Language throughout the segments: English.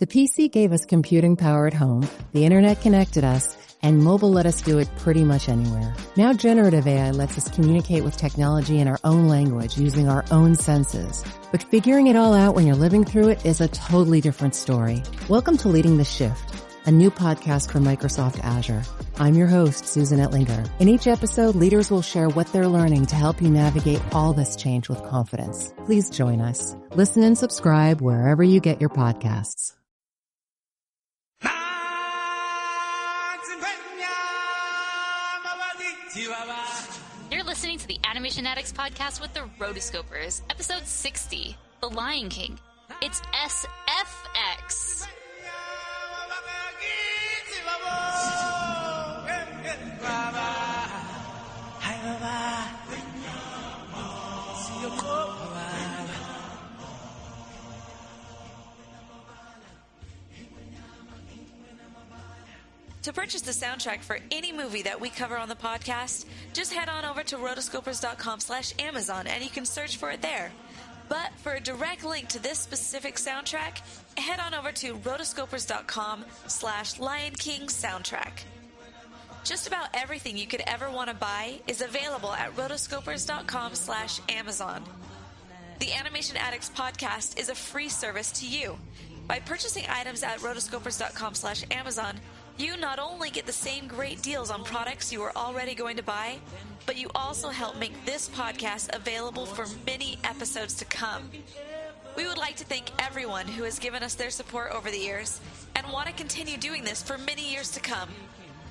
The PC gave us computing power at home, the internet connected us, and mobile let us do it pretty much anywhere. Now generative AI lets us communicate with technology in our own language using our own senses. But figuring it all out when you're living through it is a totally different story. Welcome to Leading the Shift, a new podcast from Microsoft Azure. I'm your host, Susan Ettlinger. In each episode, leaders will share what they're learning to help you navigate all this change with confidence. Please join us. Listen and subscribe wherever you get your podcasts. You're listening to the Animation Addicts podcast with the Rotoscopers, episode 60, The Lion King. It's SFX. To purchase the soundtrack for any movie that we cover on the podcast, just head on over to rotoscopers.com/Amazon and you can search for it there. But for a direct link to this specific soundtrack, head on over to rotoscopers.com/Lion King soundtrack. Just about everything you could ever want to buy is available at rotoscopers.com/Amazon. The Animation Addicts podcast is a free service to you. By purchasing items at rotoscopers.com/Amazon, you not only get the same great deals on products you are already going to buy, but you also help make this podcast available for many episodes to come. We would like to thank everyone who has given us their support over the years and want to continue doing this for many years to come.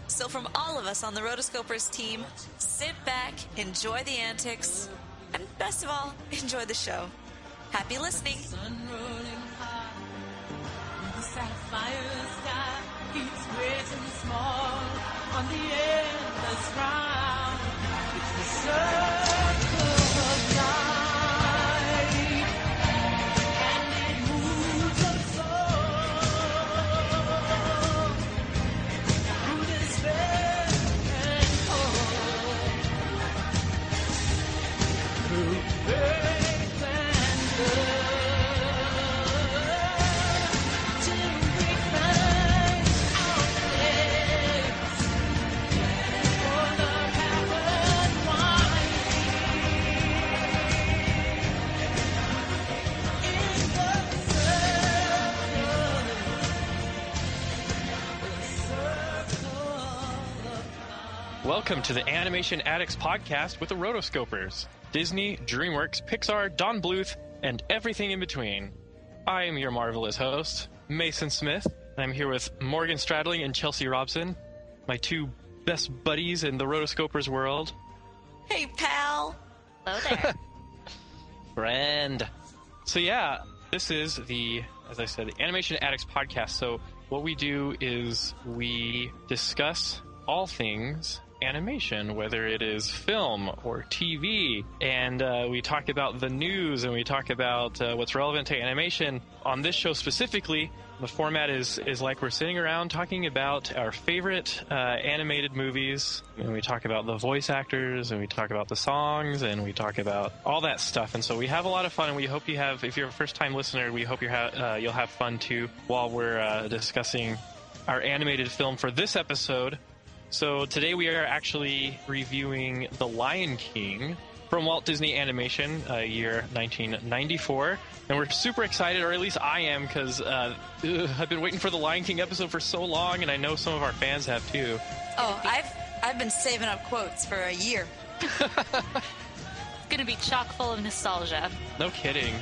So from all of us on the Rotoscopers team, sit back, enjoy the antics, and best of all, enjoy the show. Happy listening. Sapphire sky keeps great and small on the endless round. It's the circle of life, and it moves us all through despair and hope, through faith and love. Welcome to the Animation Addicts podcast with the Rotoscopers. Disney, DreamWorks, Pixar, Don Bluth, and everything in between. I am your marvelous host, Mason Smith, and I'm here with Morgan Stradling and Chelsea Robson, my two best buddies in the Rotoscopers world. Hey, pal. Hello there. Friend. So yeah, this is as I said, the Animation Addicts podcast. So what we do is we discuss all things animation, whether it is film or TV, and we talk about the news and we talk about what's relevant to animation. On this show specifically, the format is like we're sitting around talking about our favorite animated movies, and we talk about the voice actors, and we talk about the songs, and we talk about all that stuff. And so we have a lot of fun, and we hope you have, if you're a first-time listener, we hope you'll have fun too while we're discussing our animated film for this episode. So today we are actually reviewing The Lion King from Walt Disney Animation, year 1994. And we're super excited, or at least I am, because I've been waiting for the Lion King episode for so long, and I know some of our fans have too. Oh, I've been saving up quotes for a year. It's going to be chock full of nostalgia. No kidding.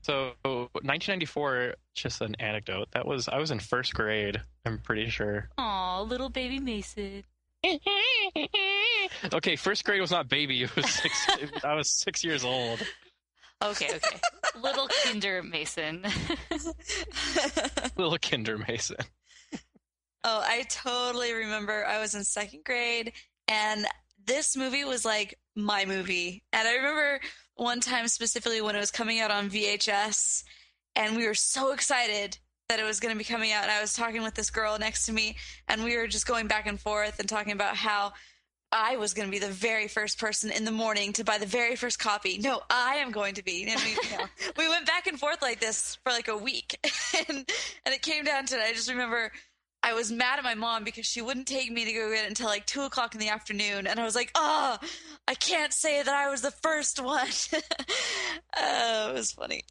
So 1994, just an anecdote. I was in first grade, I'm pretty sure. Aw, little baby Mason. Okay, first grade was not baby. It was I was 6 years old. Okay. Little Kinder Mason. Little Kinder Mason. Oh, I totally remember I was in second grade, and this movie was like my movie. And I remember one time specifically when it was coming out on VHS, and we were so excited that it was going to be coming out, and I was talking with this girl next to me, and we were just going back and forth and talking about how I was going to be the very first person in the morning to buy the very first copy. No, I am going to be. And we went back and forth like this for like a week. and it came down to it. I just remember I was mad at my mom because she wouldn't take me to go get it until like 2 o'clock in the afternoon. And I was like, I can't say that I was the first one. It was funny.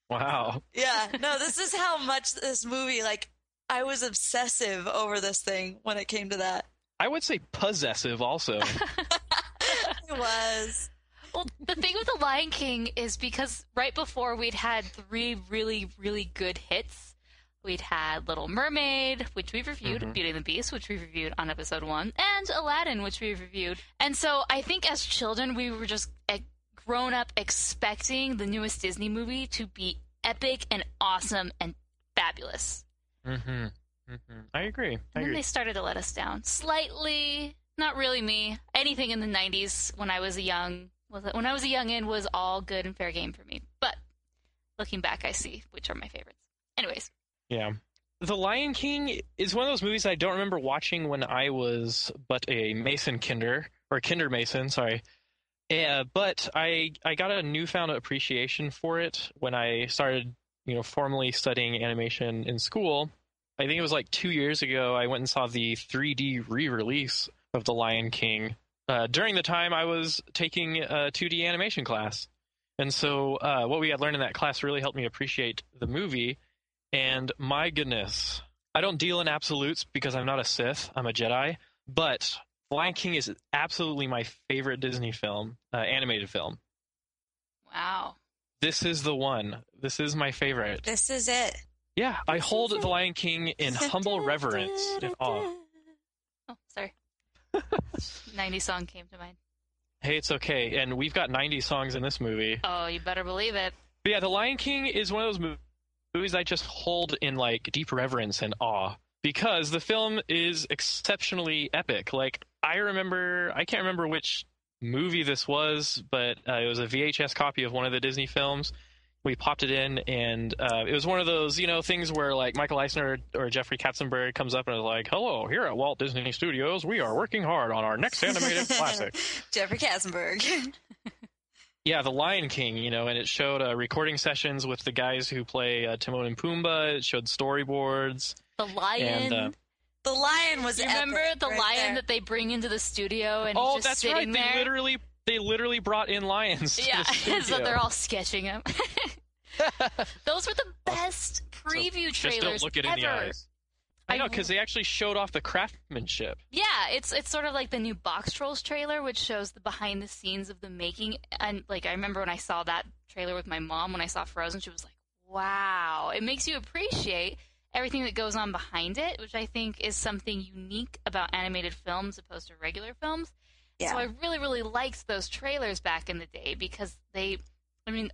Wow. Yeah. No, this is how much this movie, like, I was obsessive over this thing when it came to that. I would say possessive also. It was. Well, the thing with The Lion King is because right before we'd had 3 really, really good hits. We'd had Little Mermaid, which we reviewed, Beauty and the Beast, which we reviewed on episode 1, and Aladdin, which we reviewed. And so I think as children, we were just grown up expecting the newest Disney movie to be epic and awesome and fabulous. I agree. And then they started to let us down slightly. Not really me. Anything in the 90s when I was a youngin' was all good and fair game for me. But looking back, I see which are my favorites. Anyways. Yeah. The Lion King is one of those movies I don't remember watching when I was but a kinder mason, sorry. Yeah, but I got a newfound appreciation for it when I started, formally studying animation in school. I think it was like 2 years ago, I went and saw the 3D re-release of The Lion King during the time I was taking a 2D animation class. And so what we had learned in that class really helped me appreciate the movie. And my goodness, I don't deal in absolutes because I'm not a Sith, I'm a Jedi. But The Lion King is absolutely my favorite Disney film, animated film. Wow. This is the one. This is my favorite. This is it. Yeah, I hold The Lion King in humble reverence and awe. Oh, sorry. 90s song came to mind. Hey, it's okay. And we've got 90 songs in this movie. Oh, you better believe it. But yeah, The Lion King is one of those movies I just hold in like deep reverence and awe because the film is exceptionally epic. Like, I can't remember which movie this was, but it was a VHS copy of one of the Disney films. We popped it in, and it was one of those, things where, like, Michael Eisner or Jeffrey Katzenberg comes up and is like, hello, here at Walt Disney Studios, we are working hard on our next animated classic. Jeffrey Katzenberg. Yeah, The Lion King, and it showed recording sessions with the guys who play Timon and Pumbaa. It showed storyboards. The lion. And, the lion was epic. Remember the right lion there. that they bring into the studio and oh, he's just that's sitting right. there? They literally brought in lions to the studio. So they're all sketching him. Those were the best preview trailers just don't look it in the ever. eyes. I know, because they actually showed off the craftsmanship. Yeah, it's sort of like the new Box Trolls trailer, which shows the behind the scenes of the making. And like, I remember when I saw that trailer with my mom when I saw Frozen, she was like, "Wow!" It makes you appreciate everything that goes on behind it, which I think is something unique about animated films opposed to regular films. Yeah. So I really, really liked those trailers back in the day because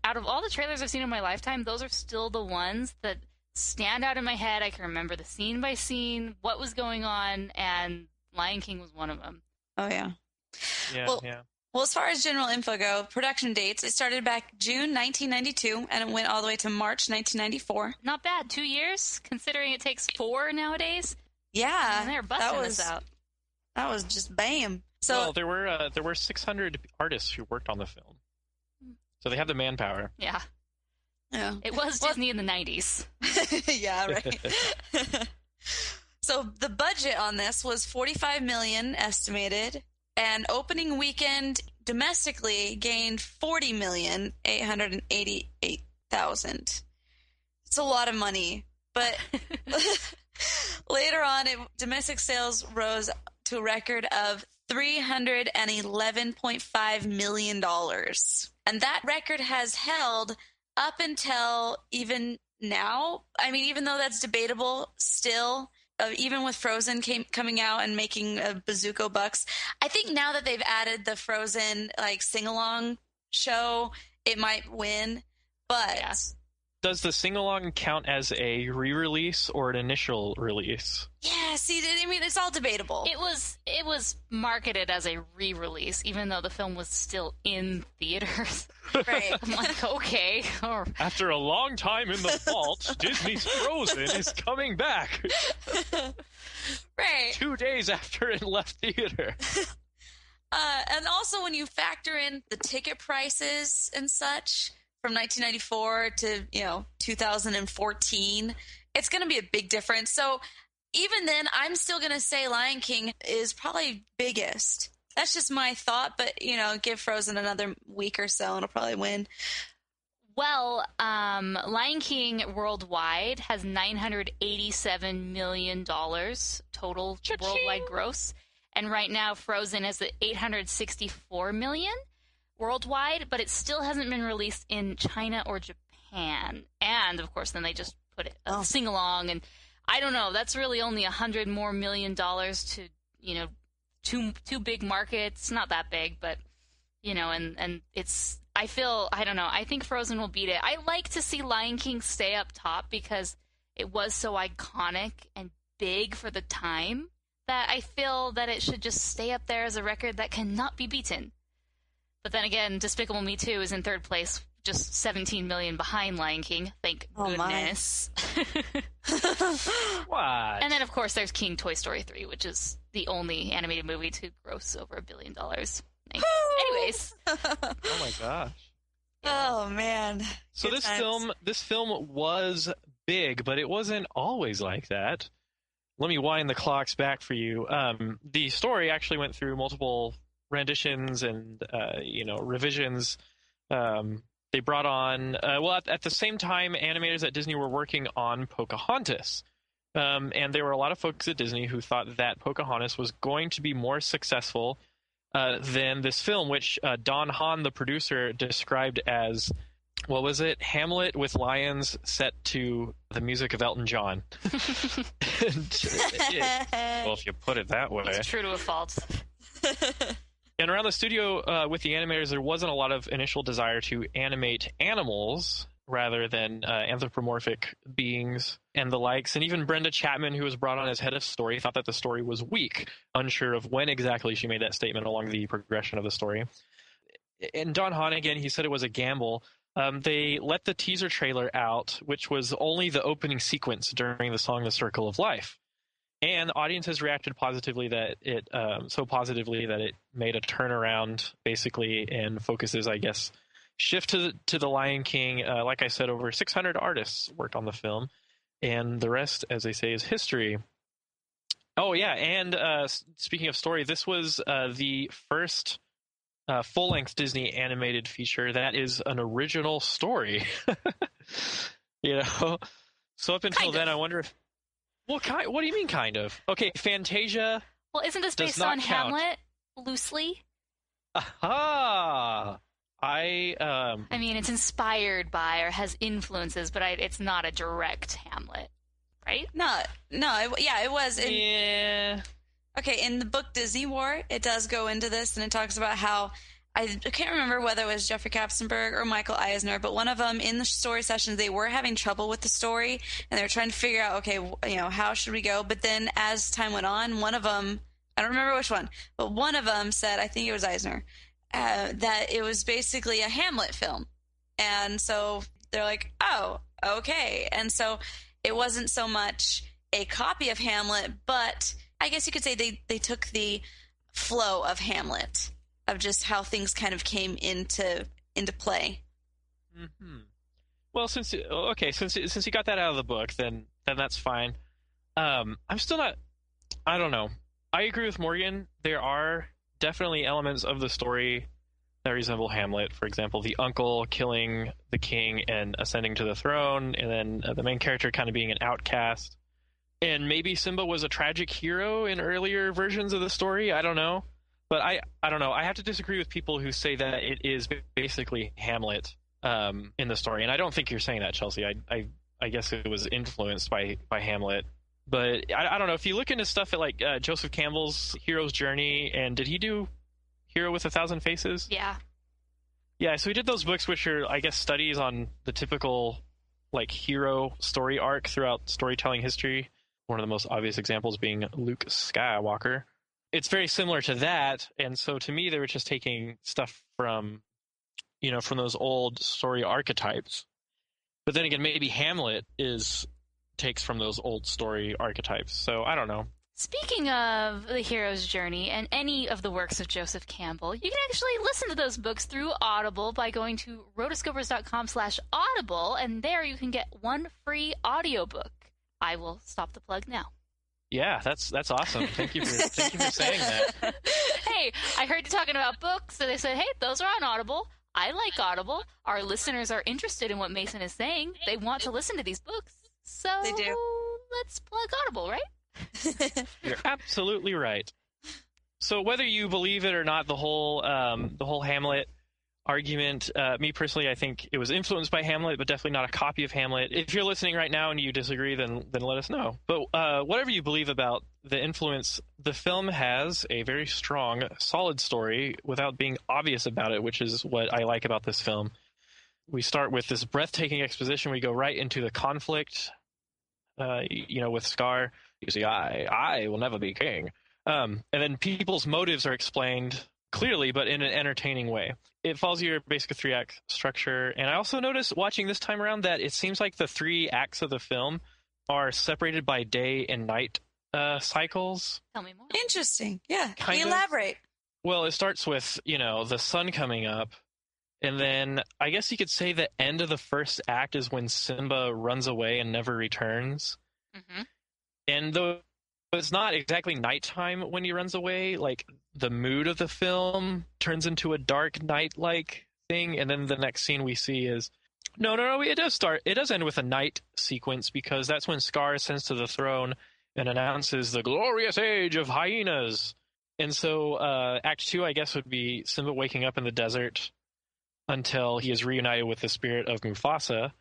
out of all the trailers I've seen in my lifetime, those are still the ones that stand out in my head. I can remember the scene by scene, what was going on, and Lion King was one of them. Oh, yeah. Yeah, Well, as far as general info go, production dates, it started back June 1992, and it went all the way to March 1994. Not bad. 2 years, considering it takes 4 nowadays. Yeah. And they're busting this out. That was just bam. So well, there were 600 artists who worked on the film. So they have the manpower. Yeah. Yeah. It was Disney in the 90s. Yeah, right. So the budget on this was $45 million estimated, and opening weekend domestically gained $40,888,000. It's a lot of money, but later on, domestic sales rose to a record of $311.5 million. And that record has held up until even now. I mean, even though that's debatable still, even with Frozen coming out and making a bazooka bucks, I think now that they've added the Frozen like sing-along show, it might win. But does the sing-along count as a re-release or an initial release? Yeah, see, I mean, it's all debatable. It was marketed as a re-release, even though the film was still in theaters. Right. I'm like, okay. After a long time in the vault, Disney's Frozen is coming back. Right. 2 days after it left theater. And also when you factor in the ticket prices and such from 1994 to, 2014, it's going to be a big difference. So even then, I'm still going to say Lion King is probably biggest. That's just my thought, but, give Frozen another week or so and it'll probably win. Well, Lion King worldwide has $987 million total worldwide gross. And right now, Frozen is at $864 million worldwide, but it still hasn't been released in China or Japan. And, of course, then they just put it sing-along. And I don't know. That's really only $100 more million to, two big markets. Not that big, but, and it's... I don't know. I think Frozen will beat it. I like to see Lion King stay up top because it was so iconic and big for the time that I feel that it should just stay up there as a record that cannot be beaten. But then again, Despicable Me 2 is in third place, just 17 million behind Lion King. Thank goodness. What? And then, of course, there's King Toy Story 3, which is the only animated movie to gross over $1 billion. Anyways. Oh my gosh. Oh man. So Good times. this film was big, but it wasn't always like that. Let me wind the clocks back for you. The story actually went through multiple renditions and revisions. They brought on at the same time, animators at Disney were working on Pocahontas. And there were a lot of folks at Disney who thought that Pocahontas was going to be more successful than this film, which Don Hahn, the producer, described as, what was it? Hamlet with lions set to the music of Elton John. Well, if you put it that way. It's true to a fault. And around the studio with the animators, there wasn't a lot of initial desire to animate animals rather than anthropomorphic beings and the likes. And even Brenda Chapman, who was brought on as head of story, thought that the story was weak, unsure of when exactly she made that statement along the progression of the story. And Don Hahn, again, he said it was a gamble. They let the teaser trailer out, which was only the opening sequence during the song The Circle of Life. And audiences reacted positively that it made a turnaround, basically, and focuses, I guess, shift to the Lion King. Like I said, over 600 artists worked on the film, and the rest, as they say, is history. Oh yeah, and speaking of story, this was the first full-length Disney animated feature that is an original story. So up until then, I wonder if. Well, what do you mean, kind of? Okay, Fantasia. Well, isn't this based on Hamlet, loosely? Aha! I mean, it's inspired by or has influences, but it's not a direct Hamlet, right? It was. Yeah. Okay, in the book Disney War, it does go into this, and it talks about how, I can't remember whether it was Jeffrey Katzenberg or Michael Eisner, but one of them, in the story sessions, they were having trouble with the story, and they were trying to figure out, okay, how should we go? But then as time went on, one of them, I don't remember which one, but one of them said, I think it was Eisner, that it was basically a Hamlet film. And so they're like, oh, okay. And so it wasn't so much a copy of Hamlet, but I guess you could say they took the flow of Hamlet, of just how things kind of came into play. Mm-hmm. Well, since you got that out of the book, then that's fine. I'm still not. I don't know. I agree with Morgan. There are definitely elements of the story that resemble Hamlet. For example, the uncle killing the king and ascending to the throne, and then the main character kind of being an outcast. And maybe Simba was a tragic hero in earlier versions of the story. I don't know. But I don't know. I have to disagree with people who say that it is basically Hamlet in the story. And I don't think you're saying that, Chelsea. I guess it was influenced by Hamlet. But I don't know. If you look into stuff at like Joseph Campbell's Hero's Journey, and did he do Hero with a Thousand Faces? Yeah. Yeah, so he did those books, which are, I guess, studies on the typical like hero story arc throughout storytelling history. One of the most obvious examples being Luke Skywalker. It's very similar to that, and so to me, they were just taking stuff from, from those old story archetypes. But then again, maybe Hamlet takes from those old story archetypes. So I don't know. Speaking of the hero's journey and any of the works of Joseph Campbell, you can actually listen to those books through Audible by going to rotoscopers.com/audible, and there you can get one free audiobook. I will stop the plug now. Yeah, that's awesome. Thank you for saying that. Hey, I heard you talking about books, so they said, hey, those are on Audible. I like Audible. Our listeners are interested in what Mason is saying. They want to listen to these books. So They do. Let's plug Audible, right? You're absolutely right. So whether you believe it or not, the whole Hamlet argument, me personally, I think it was influenced by Hamlet, but definitely not a copy of Hamlet. If you're listening right now and you disagree, then let us know. But whatever you believe about the influence, the film has a very strong, solid story without being obvious about it, which is what I like about this film. We start with this breathtaking exposition. We go right into the conflict, with Scar. You see, I will never be king. And then people's motives are explained clearly, but in an entertaining way. It follows your basic 3-act structure. And I also noticed watching this time around that it seems like the 3 acts of the film are separated by day and night cycles. Tell me more. Interesting. Yeah. Kind of. Elaborate. Well, it starts with, the sun coming up. And then I guess you could say the end of the first act is when Simba runs away and never returns. Mm-hmm. And though it's not exactly nighttime when he runs away, like the mood of the film turns into a dark night-like thing. And then the next scene we see is no, it does end with a night sequence, because that's when Scar ascends to the throne and announces the glorious age of hyenas. And so Act 2, I guess, would be Simba waking up in the desert until he is reunited with the spirit of Mufasa,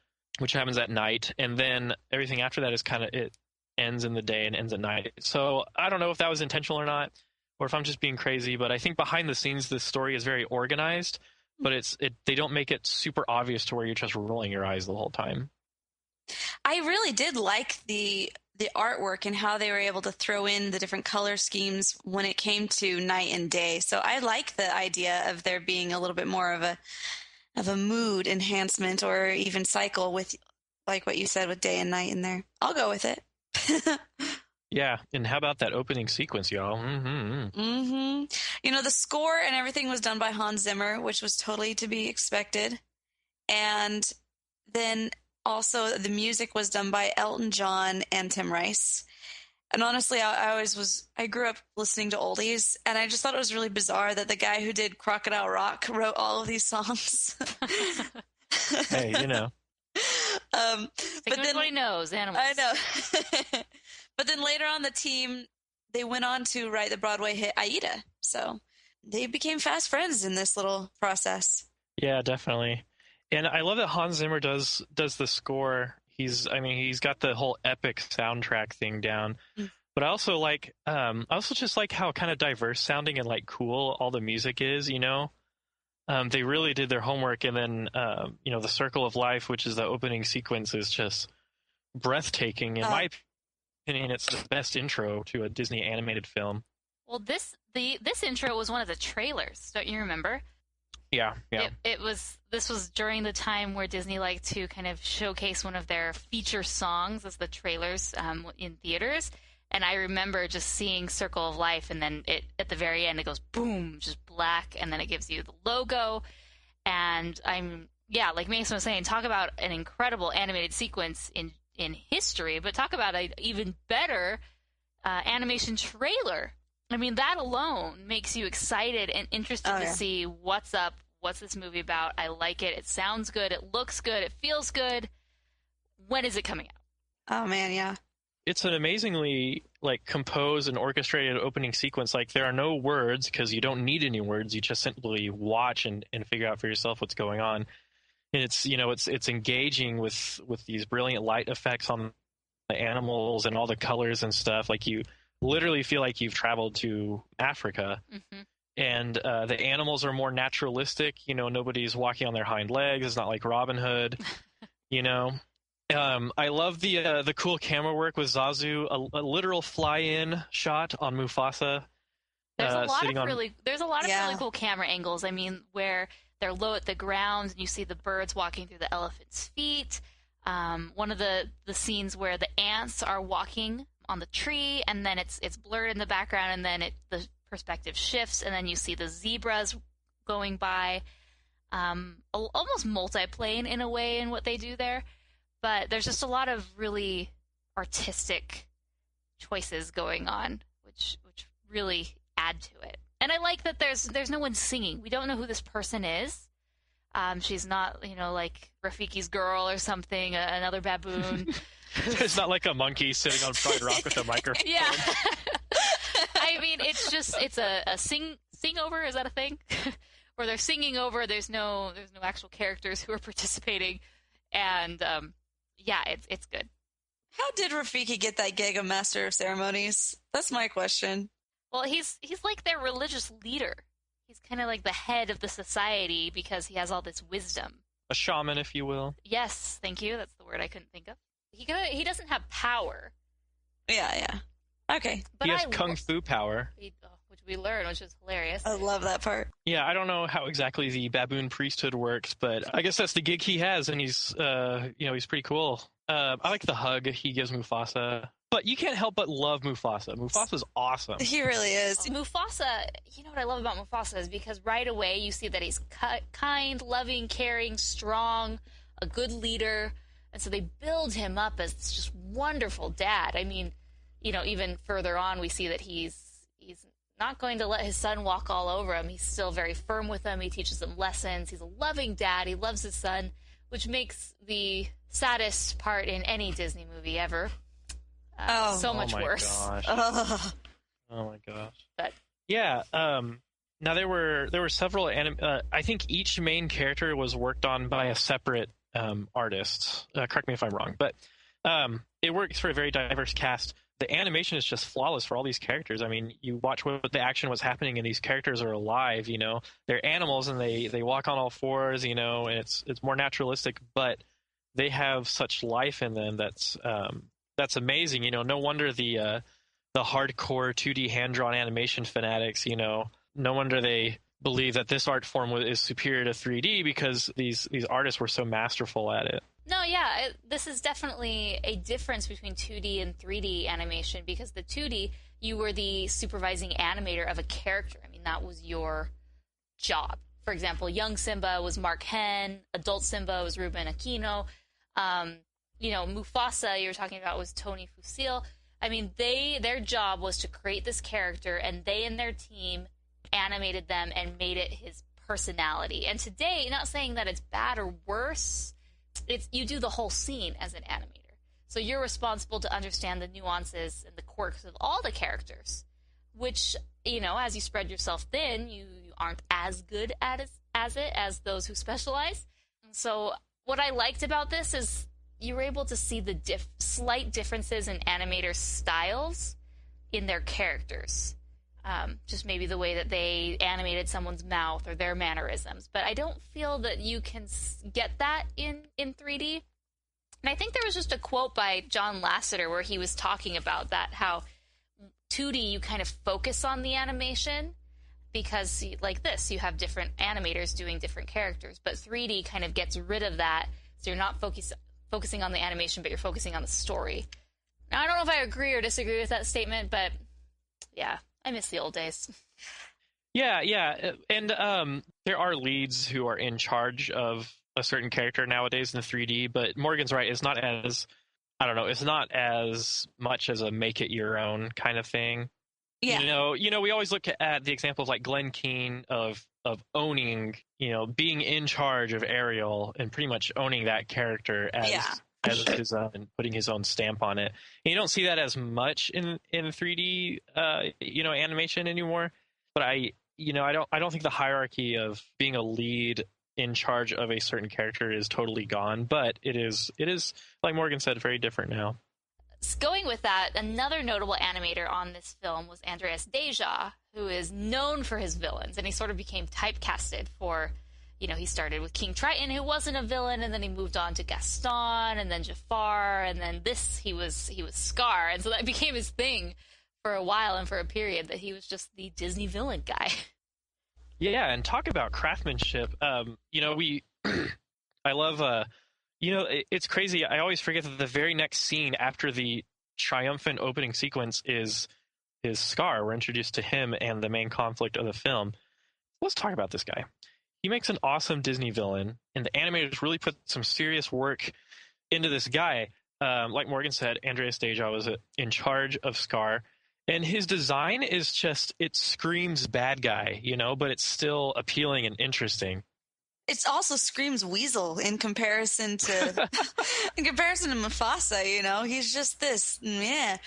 which happens at night. And then everything after that is it ends in the day and ends at night. So I don't know if that was intentional or not, or if I'm just being crazy, but I think behind the scenes, this story is very organized, but they don't make it super obvious to where you're just rolling your eyes the whole time. I really did like the artwork and how they were able to throw in the different color schemes when it came to night and day. So I like the idea of there being a little bit more of a mood enhancement, or even cycle with, like what you said, with day and night in there. I'll go with it. Yeah, and how about that opening sequence, y'all? Mm-hmm. Mm-hmm. The score and everything was done by Hans Zimmer, which was totally to be expected. And then also the music was done by Elton John and Tim Rice. And honestly, I grew up listening to oldies, and I just thought it was really bizarre that the guy who did Crocodile Rock wrote all of these songs. Hey, But then everybody knows animals. I know. But then later on, the team, they went on to write the Broadway hit Aida. So they became fast friends in this little process. Yeah, definitely. And I love that Hans Zimmer does the score. He's got the whole epic soundtrack thing down. But I also just like how kind of diverse sounding and like cool all the music is, They really did their homework, and then the Circle of Life, which is the opening sequence, is just breathtaking. In my opinion, it's the best intro to a Disney animated film. Well, this intro was one of the trailers. Don't you remember? Yeah. This was during the time where Disney liked to kind of showcase one of their feature songs as the trailers in theaters. And I remember just seeing Circle of Life, and then at the very end it goes boom, just black, and then it gives you the logo. And like Mason was saying, talk about an incredible animated sequence in history, but talk about an even better animation trailer. I mean, that alone makes you excited and interested to see what's up, what's this movie about. I like it. It sounds good. It looks good. It feels good. When is it coming out? Oh, man, yeah. It's an amazingly composed and orchestrated opening sequence. There are no words, because you don't need any words. You just simply watch and figure out for yourself what's going on. And it's engaging with these brilliant light effects on the animals and all the colors and stuff. You literally feel like you've traveled to Africa. Mm-hmm. And the animals are more naturalistic. Nobody's walking on their hind legs. It's not like Robin Hood, I love the cool camera work with Zazu, a literal fly-in shot on Mufasa. There's a lot sitting of on... really cool camera angles. I mean, where they're low at the ground and you see the birds walking through the elephant's feet. One of the scenes where the ants are walking on the tree, and then it's blurred in the background, and then the perspective shifts, and then you see the zebras going by. Almost multiplane in a way in what they do there, but there's just a lot of really artistic choices going on, which really add to it. And I like that there's no one singing. We don't know who this person is. She's not, like Rafiki's girl or something, another baboon. It's not like a monkey sitting on Pride Rock with a microphone. Yeah. I mean, it's a sing over. Is that a thing? Where they're singing over. There's no actual characters who are participating, and it's good. How did Rafiki get that gig of Master of Ceremonies? That's my question. Well, he's like their religious leader. He's kind of like the head of the society because he has all this wisdom. A shaman, if you will. Yes, thank you. That's the word I couldn't think of. He doesn't have power. Yeah. Okay. But he has kung fu power. Which we learn, which is hilarious. I love that part. Yeah, I don't know how exactly the Baboon Priesthood works, but I guess that's the gig he has, and he's pretty cool. I like the hug he gives Mufasa. But you can't help but love Mufasa. Mufasa's awesome. He really is. Mufasa, what I love about Mufasa is because right away you see that he's kind, loving, caring, strong, a good leader. And so they build him up as this just wonderful dad. I mean, even further on we see that he's not going to let his son walk all over him. He's still very firm with him. He teaches him lessons. He's a loving dad. He loves his son, which makes the saddest part in any Disney movie ever. So much worse. Gosh. Oh my gosh. But yeah. Now there were several. I think each main character was worked on by a separate artist. Correct me if I'm wrong, but it works for a very diverse cast. The animation is just flawless for all these characters. I mean, you watch what the action was happening, and these characters are alive. They're animals, and they walk on all fours. And it's more naturalistic, but they have such life in them that's amazing. No wonder the hardcore 2D hand-drawn animation fanatics, no wonder they believe that this art form is superior to 3D because these artists were so masterful at it. No, yeah, this is definitely a difference between 2D and 3D animation because the 2D, you were the supervising animator of a character. I mean, that was your job. For example, young Simba was Mark Henn, adult Simba was Ruben Aquino. Mufasa you were talking about was Tony Fusil. I mean, their job was to create this character, and they and their team animated them and made it his personality. And today, not saying that it's bad or worse, you do the whole scene as an animator. So you're responsible to understand the nuances and the quirks of all the characters, which, as you spread yourself thin, you aren't as good at it as those who specialize. And so what I liked about this is you were able to see the slight differences in animators' styles in their characters. Just maybe the way that they animated someone's mouth or their mannerisms. But I don't feel that you can get that in 3D. And I think there was just a quote by John Lasseter where he was talking about that, how 2D you kind of focus on the animation because, like this, you have different animators doing different characters. But 3D kind of gets rid of that, so you're not focusing on the animation, but you're focusing on the story. Now, I don't know if I agree or disagree with that statement, but yeah, I miss the old days. Yeah. And there are leads who are in charge of a certain character nowadays in 3D, but Morgan's right. It's not as much as a make it your own kind of thing. Yeah. We always look at the example of like Glenn Keane of owning, being in charge of Ariel and pretty much owning that character as his own and putting his own stamp on it. And you don't see that as much in 3D, animation anymore. But I don't think the hierarchy of being a lead in charge of a certain character is totally gone. But it is like Morgan said, very different now. Going with that, another notable animator on this film was Andreas Deja, who is known for his villains, and he sort of became typecasted for, he started with King Triton, who wasn't a villain, and then he moved on to Gaston, and then Jafar, and then he was Scar, and so that became his thing for a while and for a period, that he was just the Disney villain guy. Yeah, and talk about craftsmanship. I love, it's crazy. I always forget that the very next scene after the triumphant opening sequence is Scar. We're introduced to him and the main conflict of the film. Let's talk about this guy. He makes an awesome Disney villain, and the animators really put some serious work into this guy. Like Morgan said, Andreas Deja was in charge of Scar, and his design is just, it screams bad guy, but it's still appealing and interesting. It also screams weasel in comparison to Mufasa. He's just this, yeah.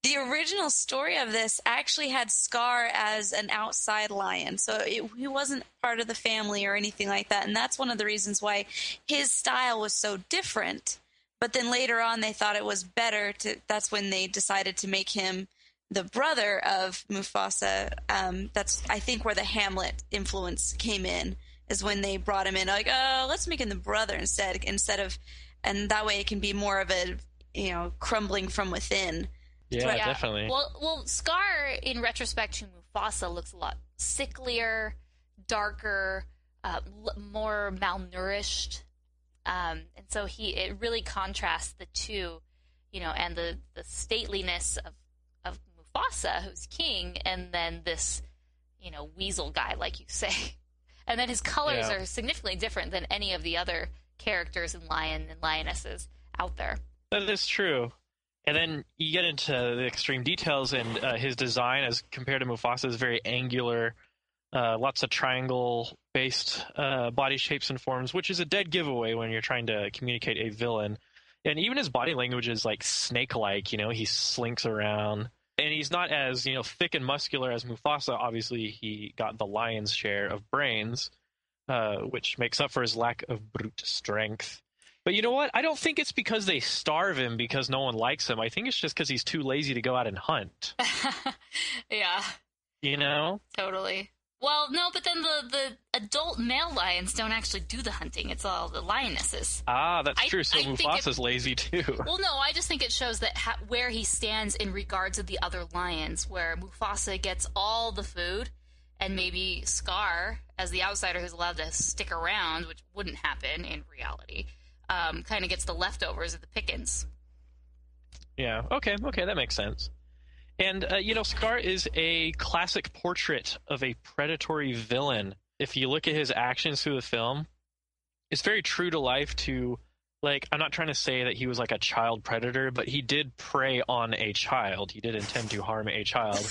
The original story of this actually had Scar as an outside lion, so he wasn't part of the family or anything like that, and that's one of the reasons why his style was so different. But then later on, they thought it was better that's when they decided to make him the brother of Mufasa. That's, I think, where the Hamlet influence came in, is when they brought him in, like, oh, let's make him the brother instead of, and that way it can be more of a, crumbling from within. Yeah, definitely. Well, Scar, in retrospect to Mufasa, looks a lot sicklier, darker, more malnourished, and so it really contrasts the two, and the stateliness of Mufasa, who's king, and then this, weasel guy, like you say. And then his colors are significantly different than any of the other characters and lion and lionesses out there. That is true. And then you get into the extreme details, and his design as compared to Mufasa is very angular, lots of triangle-based body shapes and forms, which is a dead giveaway when you're trying to communicate a villain. And even his body language is like snake-like, he slinks around. And he's not as, thick and muscular as Mufasa. Obviously, he got the lion's share of brains, which makes up for his lack of brute strength. But you know what? I don't think it's because they starve him because no one likes him. I think it's just because he's too lazy to go out and hunt. Yeah. Totally. Well, no, but then the adult male lions don't actually do the hunting. It's all the lionesses. Ah, that's true. So Mufasa's lazy too. Well, no, I just think it shows that where he stands in regards to the other lions, where Mufasa gets all the food, and maybe Scar, as the outsider who's allowed to stick around, which wouldn't happen in reality, kind of gets the leftovers of the pickings. Yeah, okay, that makes sense. And, Scar is a classic portrait of a predatory villain. If you look at his actions through the film, it's very true to life to, I'm not trying to say that he was like a child predator, but he did prey on a child. He did intend to harm a child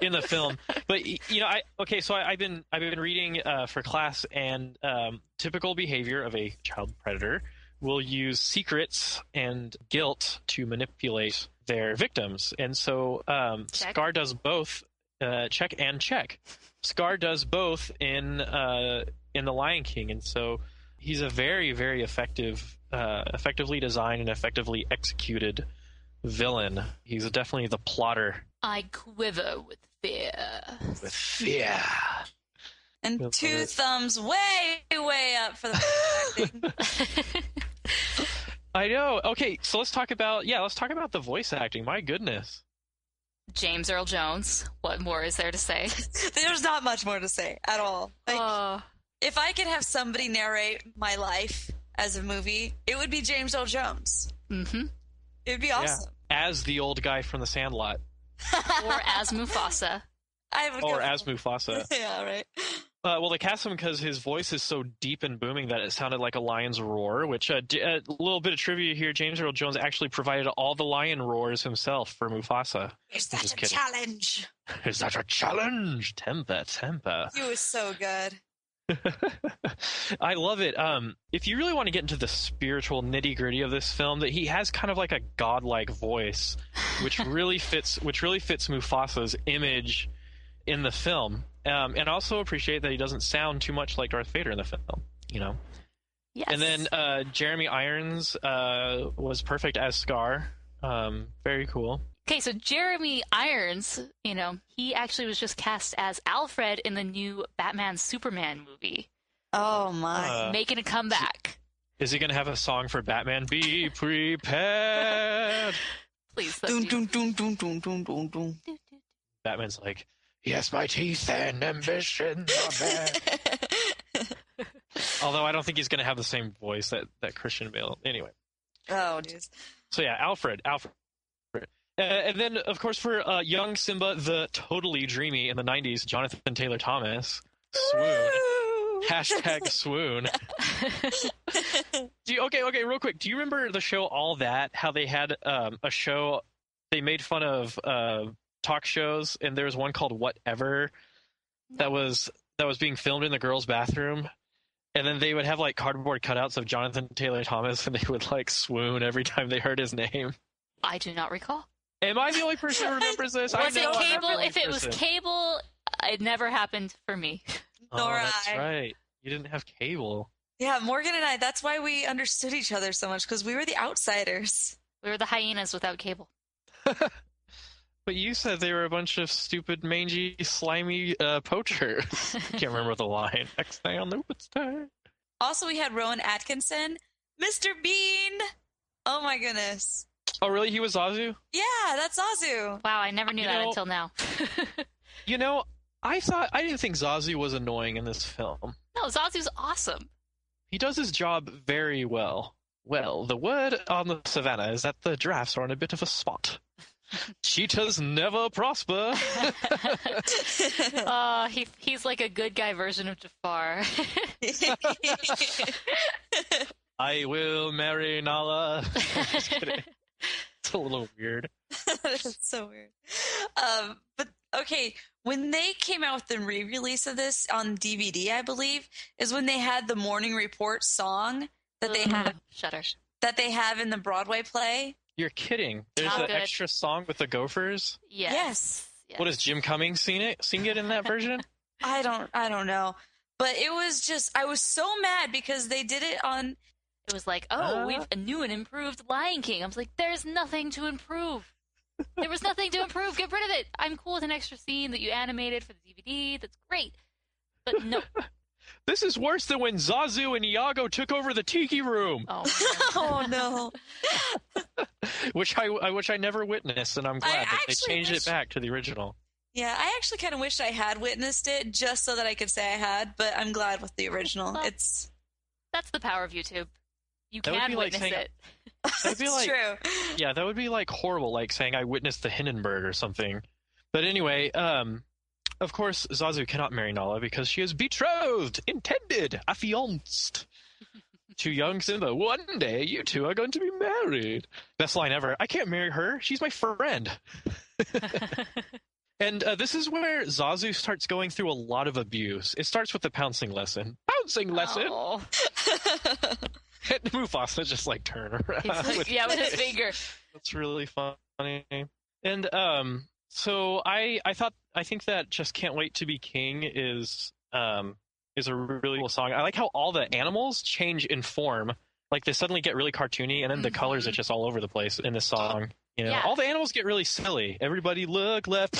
in the film. But, I've been reading for class, and typical behavior of a child predator will use secrets and guilt to manipulate their victims. And so Scar does both. Check and check. Scar does both in The Lion King, and so he's a very, very effectively designed and effectively executed villain. He's definitely the plotter. I quiver with fear. With fear. And two thumbs way, way up for the acting. I know. Okay, so let's talk about the voice acting. My goodness. James Earl Jones. What more is there to say? There's not much more to say at all. If I could have somebody narrate my life as a movie, it would be James Earl Jones. Mm-hmm. It would be awesome. Yeah. As the old guy from The Sandlot. Or as Mufasa. As Mufasa. Yeah, right. Well, they cast him because his voice is so deep and booming that it sounded like a lion's roar, which, a little bit of trivia here, James Earl Jones actually provided all the lion roars himself for Mufasa. Is that a challenge? Is that a challenge? Temper. He was so good. I love it. If you really want to get into the spiritual nitty-gritty of this film, that he has kind of like a godlike voice, which really fits Mufasa's image in the film. And also appreciate that he doesn't sound too much like Darth Vader in the film, Yes. And then Jeremy Irons was perfect as Scar. Very cool. Okay, so Jeremy Irons, he actually was just cast as Alfred in the new Batman Superman movie. Oh my. Making a comeback. Is he going to have a song for Batman? Be prepared. Please. Dun, dun, dun, dun, dun, dun, dun, dun. Batman's like, yes, my teeth and ambitions are bad. Although I don't think he's going to have the same voice that Christian Bale. Anyway. Oh, jeez. So yeah, Alfred. And then, of course, for young Simba, the totally dreamy in the 90s, Jonathan Taylor Thomas. Swoon. Hashtag swoon. Okay, real quick. Do you remember the show All That? How they had a show, they made fun of talk shows, and there was one called Whatever that was being filmed in the girls' bathroom. And then they would have like cardboard cutouts of Jonathan Taylor Thomas, and they would like swoon every time they heard his name. I do not recall. Am I the only person who remembers this? Was it cable? If it was cable, it never happened for me. Nor that's I. right. You didn't have cable. Yeah, Morgan and I, that's why we understood each other so much, because we were the outsiders. We were the hyenas without cable. But you said they were a bunch of stupid, mangy, slimy poachers. I can't remember the line. Next day on the Woodstock. Also, we had Rowan Atkinson, Mr. Bean. Oh my goodness. Oh, really? He was Zazu? Yeah, that's Zazu. Wow, I never knew that until now. You know, I didn't think Zazu was annoying in this film. No, Zazu's awesome. He does his job very well. Well, the word on the savannah is that the giraffes are on a bit of a spot. Cheetahs never prosper. He's like a good guy version of Jafar. I will marry Nala. Just kidding. It's a little weird. That's so weird. But okay, when they came out with the re-release of this on DVD, I believe, is when they had the Morning Report song that they have. Shudder. That they have in the Broadway play. You're kidding. There's an extra song with the Gophers? Yes. What, does Jim Cummings sing it in that version? I don't know. But it was just, I was so mad because they did it on... It was like, we've a new and improved Lion King. I was like, there's nothing to improve. There was nothing to improve. Get rid of it. I'm cool with an extra scene that you animated for the DVD. That's great. But no. This is worse than when Zazu and Iago took over the Tiki Room. Oh no. which I never witnessed, and I'm glad that they changed it back to the original. Yeah, I actually kind of wished I had witnessed it just so that I could say I had, but I'm glad with the original. Well, that's the power of YouTube. You that can witness it. That'd be like, true. Yeah, that would be like horrible, like saying I witnessed the Hindenburg or something. But anyway, of course, Zazu cannot marry Nala because she is betrothed, intended, affianced to young Simba. One day, you two are going to be married. Best line ever. I can't marry her. She's my friend. And this is where Zazu starts going through a lot of abuse. It starts with the pouncing lesson. Pouncing lesson! Oh. And Mufasa just like turn around. With his finger. That's really funny. And so I think that Just Can't Wait to Be King is a really cool song. I like how all the animals change in form. Like they suddenly get really cartoony, and then the colors are just all over the place in this song. You know, all the animals get really silly. Everybody look left.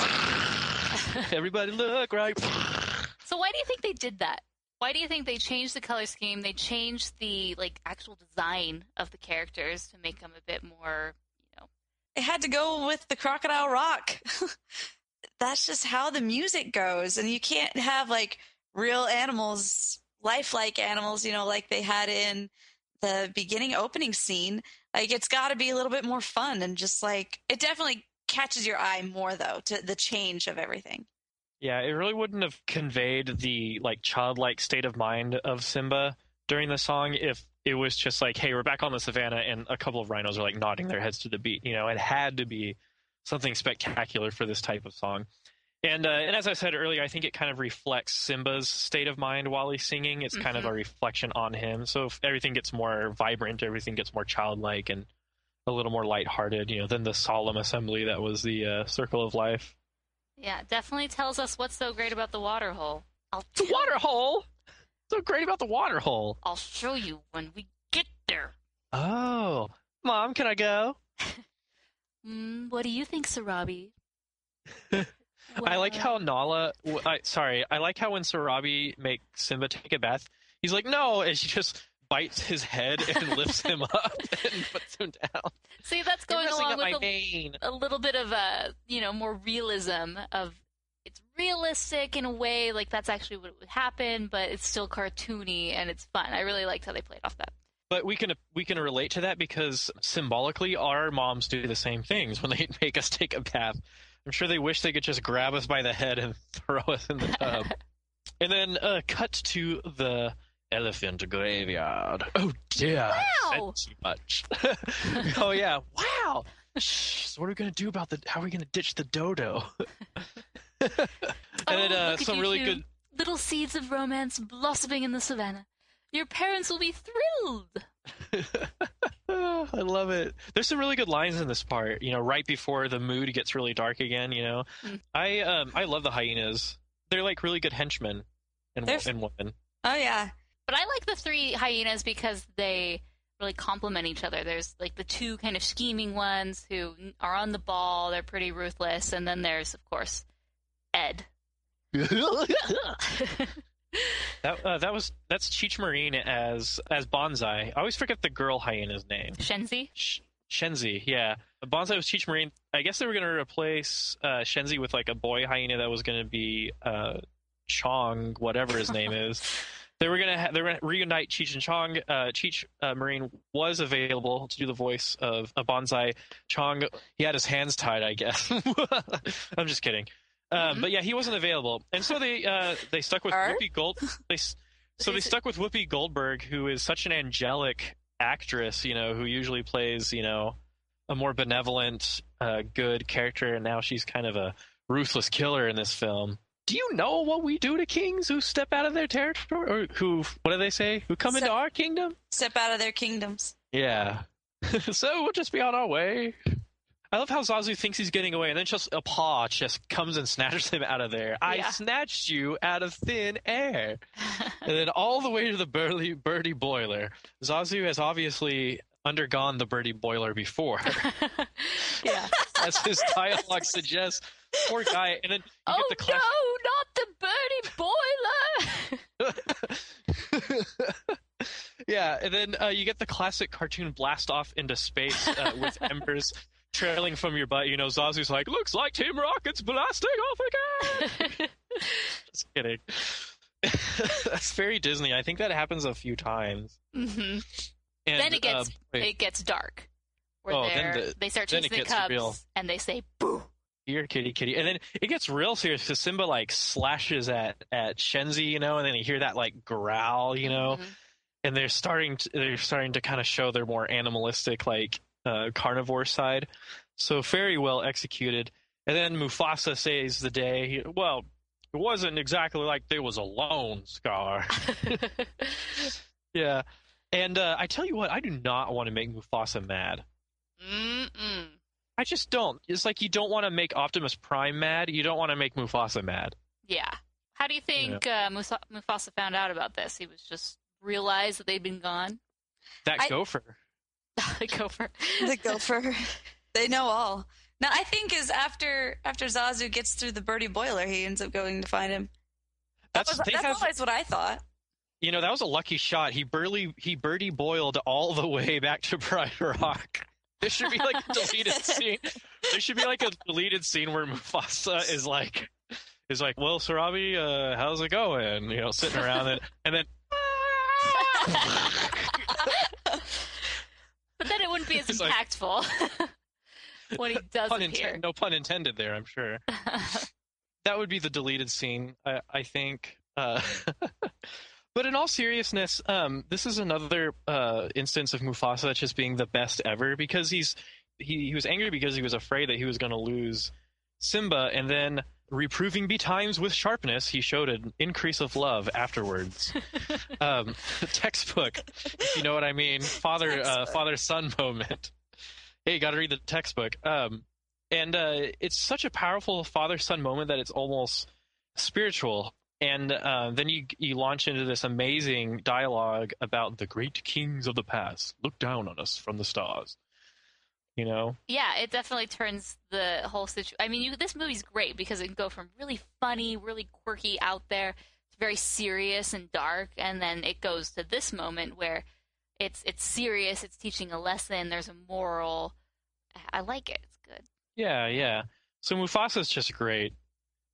Everybody look right. So why do you think they did that? Why do you think they changed the color scheme? They changed the actual design of the characters to make them a bit more, It had to go with the Crocodile Rock. That's just how the music goes, and you can't have real animals, lifelike animals, like they had in the beginning opening scene. It's got to be a little bit more fun, and just it definitely catches your eye more though to the change of everything. Yeah, it really wouldn't have conveyed the childlike state of mind of Simba during the song if it was just hey, we're back on the savannah and a couple of rhinos are nodding their heads to the beat. It had to be something spectacular for this type of song. And as I said earlier, I think it kind of reflects Simba's state of mind while he's singing. It's kind of a reflection on him. So if everything gets more vibrant, everything gets more childlike and a little more lighthearted, than the solemn assembly that was the Circle of Life. Yeah, definitely tells us what's so great about the water hole. The water hole? So great about the water hole. I'll show you when we get there. Oh. Mom, can I go? What do you think, Sarabi? I like how Nala... I like how when Sarabi makes Simba take a bath, He's like, no, and she just bites his head and lifts him up and puts him down. See, that's going You're messing along up with my vein. a little bit of more realism of it's realistic in a way, like that's actually what would happen, but it's still cartoony and it's fun. I really liked how they played off that. But we can relate to that because symbolically our moms do the same things when they make us take a bath. I'm sure they wish they could just grab us by the head and throw us in the tub. And then cut to the elephant graveyard. Oh dear, Wow! said too much. Oh yeah, wow. Shh, so what are we gonna do about how are we gonna ditch the dodo? And then look at some you really two. good. Little seeds of romance blossoming in the savannah. Your parents will be thrilled. I love it. There's some really good lines in this part. Right before the mood gets really dark again. I love the hyenas. They're like really good henchmen and women. Oh yeah. But I like the three hyenas because they really complement each other. There's like the two kind of scheming ones who are on the ball. They're pretty ruthless. And then there's, of course, Ed. That's Cheech Marine as Bonsai. I always forget the girl hyena's name. Shenzi? Shenzi, yeah. Bonsai was Cheech Marine. I guess they were going to replace Shenzi with like a boy hyena that was going to be Chong, whatever his name is. They were going to reunite Cheech and Chong. Cheech Marine was available to do the voice of a Bonsai. Chong, he had his hands tied, I guess. I'm just kidding. But yeah, he wasn't available, and so they stuck with Whoopi They stuck with Whoopi Goldberg, who is such an angelic actress, who usually plays, a more benevolent, good character, and now she's kind of a ruthless killer in this film. Do you know what we do to kings who step out of their territory, or what do they say? Who come into our kingdom? Step out of their kingdoms. Yeah. So we'll just be on our way. I love how Zazu thinks he's getting away, and then just a paw just comes and snatches him out of there. Yeah. I snatched you out of thin air. And then all the way to the Birdie Boiler. Zazu has obviously undergone the Birdie Boiler before. Yeah. As his dialogue suggests. Poor guy. And then you get the class- no, not the Birdie Boiler! Yeah, and then you get the classic cartoon blast off into space with embers trailing from your butt. Zazu's like, looks like Team Rocket's blasting off again! Just kidding. That's very Disney. I think that happens a few times. Mm-hmm. And, then it gets dark. They start chasing the cubs, real. And they say, boo! Here, kitty. And then it gets real serious because Simba, slashes at Shenzi, and then you hear that, growl, Mm-hmm. And they're starting to kind of show their more animalistic, carnivore side. So very well executed. And then Mufasa saves the day. Well, it wasn't exactly like they was alone, Scar. Yeah. And I tell you what, I do not want to make Mufasa mad. Mm-mm. I just don't. It's like you don't want to make Optimus Prime mad. You don't want to make Mufasa mad. Yeah. How do you think Mufasa found out about this? He was just realized that they'd been gone? Gopher. The gopher. The gopher. They know all. Now, I think is after Zazu gets through the Birdie Boiler, he ends up going to find him. That's always what I thought. That was a lucky shot. He birdie boiled all the way back to Pride Rock. There should be a deleted scene. There should be a deleted scene where Mufasa is like, well, Sarabi, how's it going? Sitting around and then. But then it wouldn't be as impactful when he does appear. No pun intended there, I'm sure. That would be the deleted scene, I think. But in all seriousness, this is another instance of Mufasa just being the best ever because he was angry because he was afraid that he was going to lose Simba, and then reproving betimes with sharpness, he showed an increase of love afterwards. Textbook, if you know what I mean. Father-son moment. Hey, you got to read the textbook. And it's such a powerful father-son moment that it's almost spiritual. And then you launch into this amazing dialogue about the great kings of the past look down on us from the stars. Yeah, it definitely turns the whole situation. I mean, this movie's great because it can go from really funny, really quirky out there very serious and dark, and then it goes to this moment where it's serious, it's teaching a lesson, there's a moral. I like it. It's good. Yeah, yeah. So Mufasa's just great.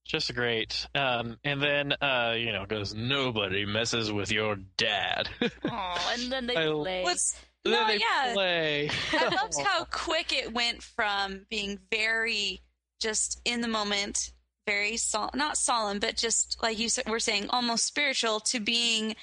Just great. And then, goes, nobody messes with your dad. Oh, and then they play. Play. I loved how quick it went from being very just in the moment, very not solemn, but just like you said, we're saying almost spiritual, to being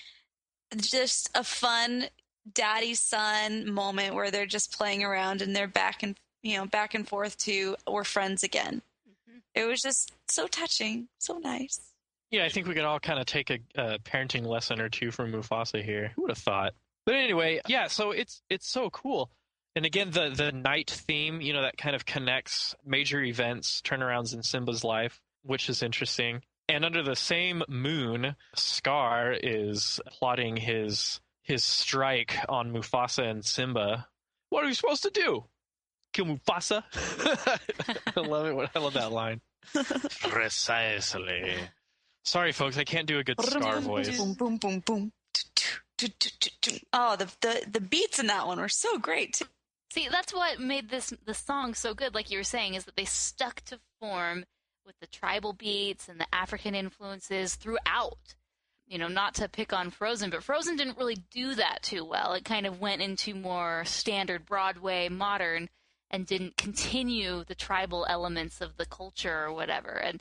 just a fun daddy-son moment where they're just playing around and they're back and forth to we're friends again. Mm-hmm. It was just so touching, so nice. Yeah, I think we could all kind of take a parenting lesson or two from Mufasa here. Who would have thought? But anyway, yeah, so it's so cool. And again, the night theme, that kind of connects major events, turnarounds in Simba's life, which is interesting. And under the same moon, Scar is plotting his strike on Mufasa and Simba. What are we supposed to do? Kill Mufasa? I love it. I love that line. Precisely. Sorry, folks, I can't do a good Scar voice. Boom, boom, boom, boom. Oh, the beats in that one were so great too. See, that's what made the song so good, like you were saying, is that they stuck to form with the tribal beats and the African influences throughout. Not to pick on Frozen, but Frozen didn't really do that too well. It kind of went into more standard Broadway, modern, and didn't continue the tribal elements of the culture or whatever.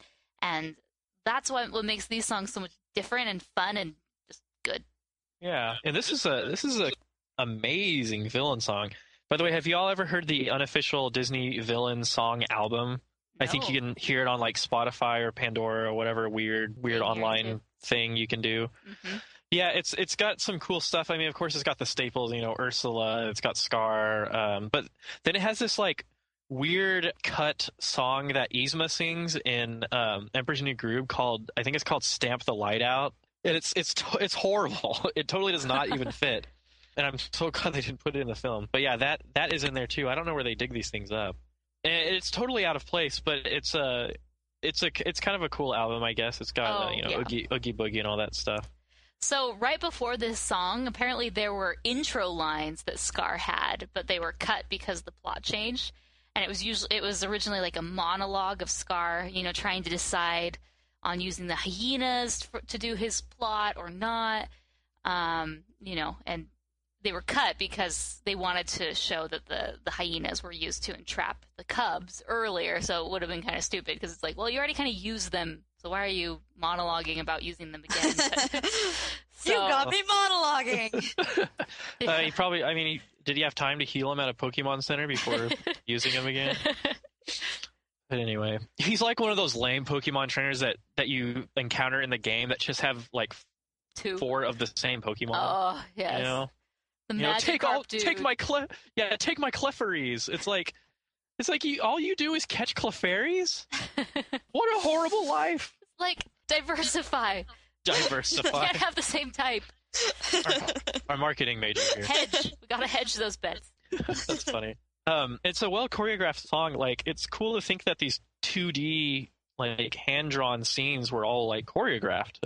And that's what makes these songs so much different and fun and just good. Yeah, and this is a amazing villain song. By the way, have you all ever heard the unofficial Disney villain song album? No. I think you can hear it on like Spotify or Pandora or whatever weird online thing you can do. Mm-hmm. Yeah, it's got some cool stuff. I mean, of course, it's got the staples, Ursula, it's got Scar, but then it has this like weird cut song that Yzma sings in Emperor's New Groove called Stamp the Light Out, and it's horrible. It totally does not even fit. And I'm so glad they didn't put it in the film. But yeah, that is in there too. I don't know where they dig these things up. And it's totally out of place, but it's kind of a cool album, I guess. It's got Oogie Boogie and all that stuff. So right before this song, apparently there were intro lines that Scar had, but they were cut because the plot changed. And it was originally like a monologue of Scar, trying to decide on using the hyenas to do his plot or not. And they were cut because they wanted to show that the hyenas were used to entrap the cubs earlier, so it would have been kind of stupid because it's like, well, you already kind of used them, so why are you monologuing about using them again? You got me monologuing. Did he have time to heal him at a Pokemon Center before using him again? But anyway, he's like one of those lame Pokemon trainers that you encounter in the game that just have like 4 of the same Pokemon. Oh, yes. The take my Clefairies. It's like all you do is catch Clefairies? What a horrible life. Like, diversify. You can't have the same type. Our marketing major here. Hedge. We gotta hedge those bets. That's funny. It's a well choreographed song. Like, it's cool to think that these 2D like hand drawn scenes were all like choreographed.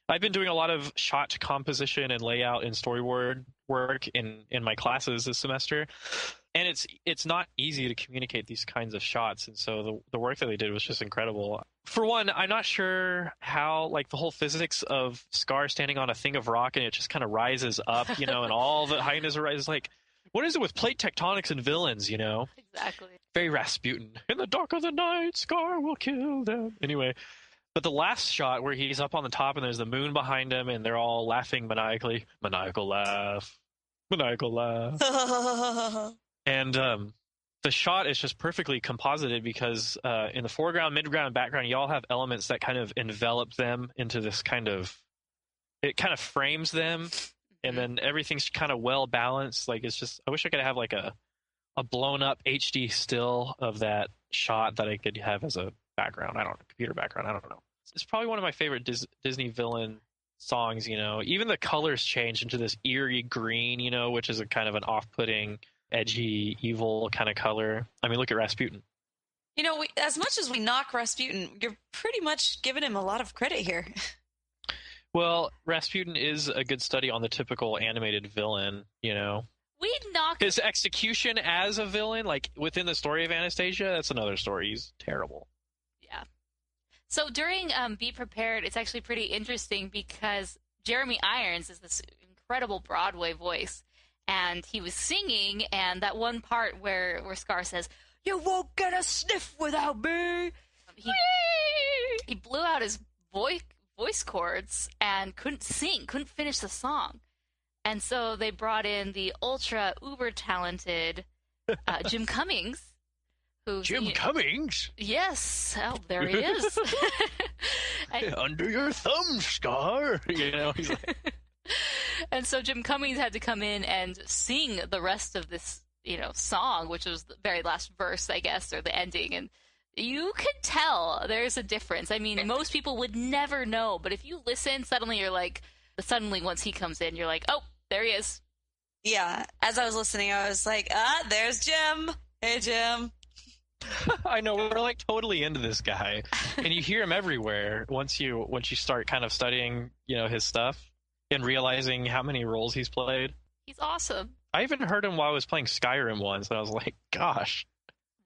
I've been doing a lot of shot composition and layout and storyboard work in my classes this semester, and it's not easy to communicate these kinds of shots, and so the work that they did was just incredible. For one, I'm not sure how, like, the whole physics of Scar standing on a thing of rock and it just kind of rises up, and all the hyenas are rising. Like, what is it with plate tectonics and villains, Exactly. Very Rasputin. In the dark of the night, Scar will kill them. Anyway. But the last shot where he's up on the top and there's the moon behind him and they're all laughing maniacally. Maniacal laugh. Maniacal laugh. And the shot is just perfectly composited because in the foreground, midground, and background, you all have elements that kind of envelop them into this it kind of frames them, and then everything's kind of well balanced. Like, it's just, I wish I could have like a blown up HD still of that shot that I could have as a background. I don't know, computer background. I don't know. It's probably one of my favorite Disney villain songs. Even the colors change into this eerie green, which is a kind of an off-putting, edgy, evil kind of color. I mean, look at Rasputin. As much as we knock Rasputin, you're pretty much giving him a lot of credit here. Well, Rasputin is a good study on the typical animated villain, you know. We knock His execution as a villain, like within the story of Anastasia, that's another story. He's terrible. Yeah. So during Be Prepared, it's actually pretty interesting because Jeremy Irons is this incredible Broadway voice, and he was singing, and that one part where Scar says, "You won't get a sniff without me," he blew out his voice cords and couldn't sing, couldn't finish the song. And so they brought in the ultra uber talented Jim Cummings. Cummings? Yes. Oh, there he is. Under your thumb, Scar. You know, he's like... And so Jim Cummings had to come in and sing the rest of this, you know, song, which was the very last verse, I guess, or the ending. And you could tell there's a difference. I mean, most people would never know, but if you listen, suddenly once he comes in, you're like, oh, there he is. Yeah. As I was listening, I was like, there's Jim. Hey, Jim. I know, we're like totally into this guy. And you hear him everywhere once you start kind of studying, you know, his stuff and realizing how many roles he's played. He's awesome. I even heard him while I was playing Skyrim once, and I was like, gosh.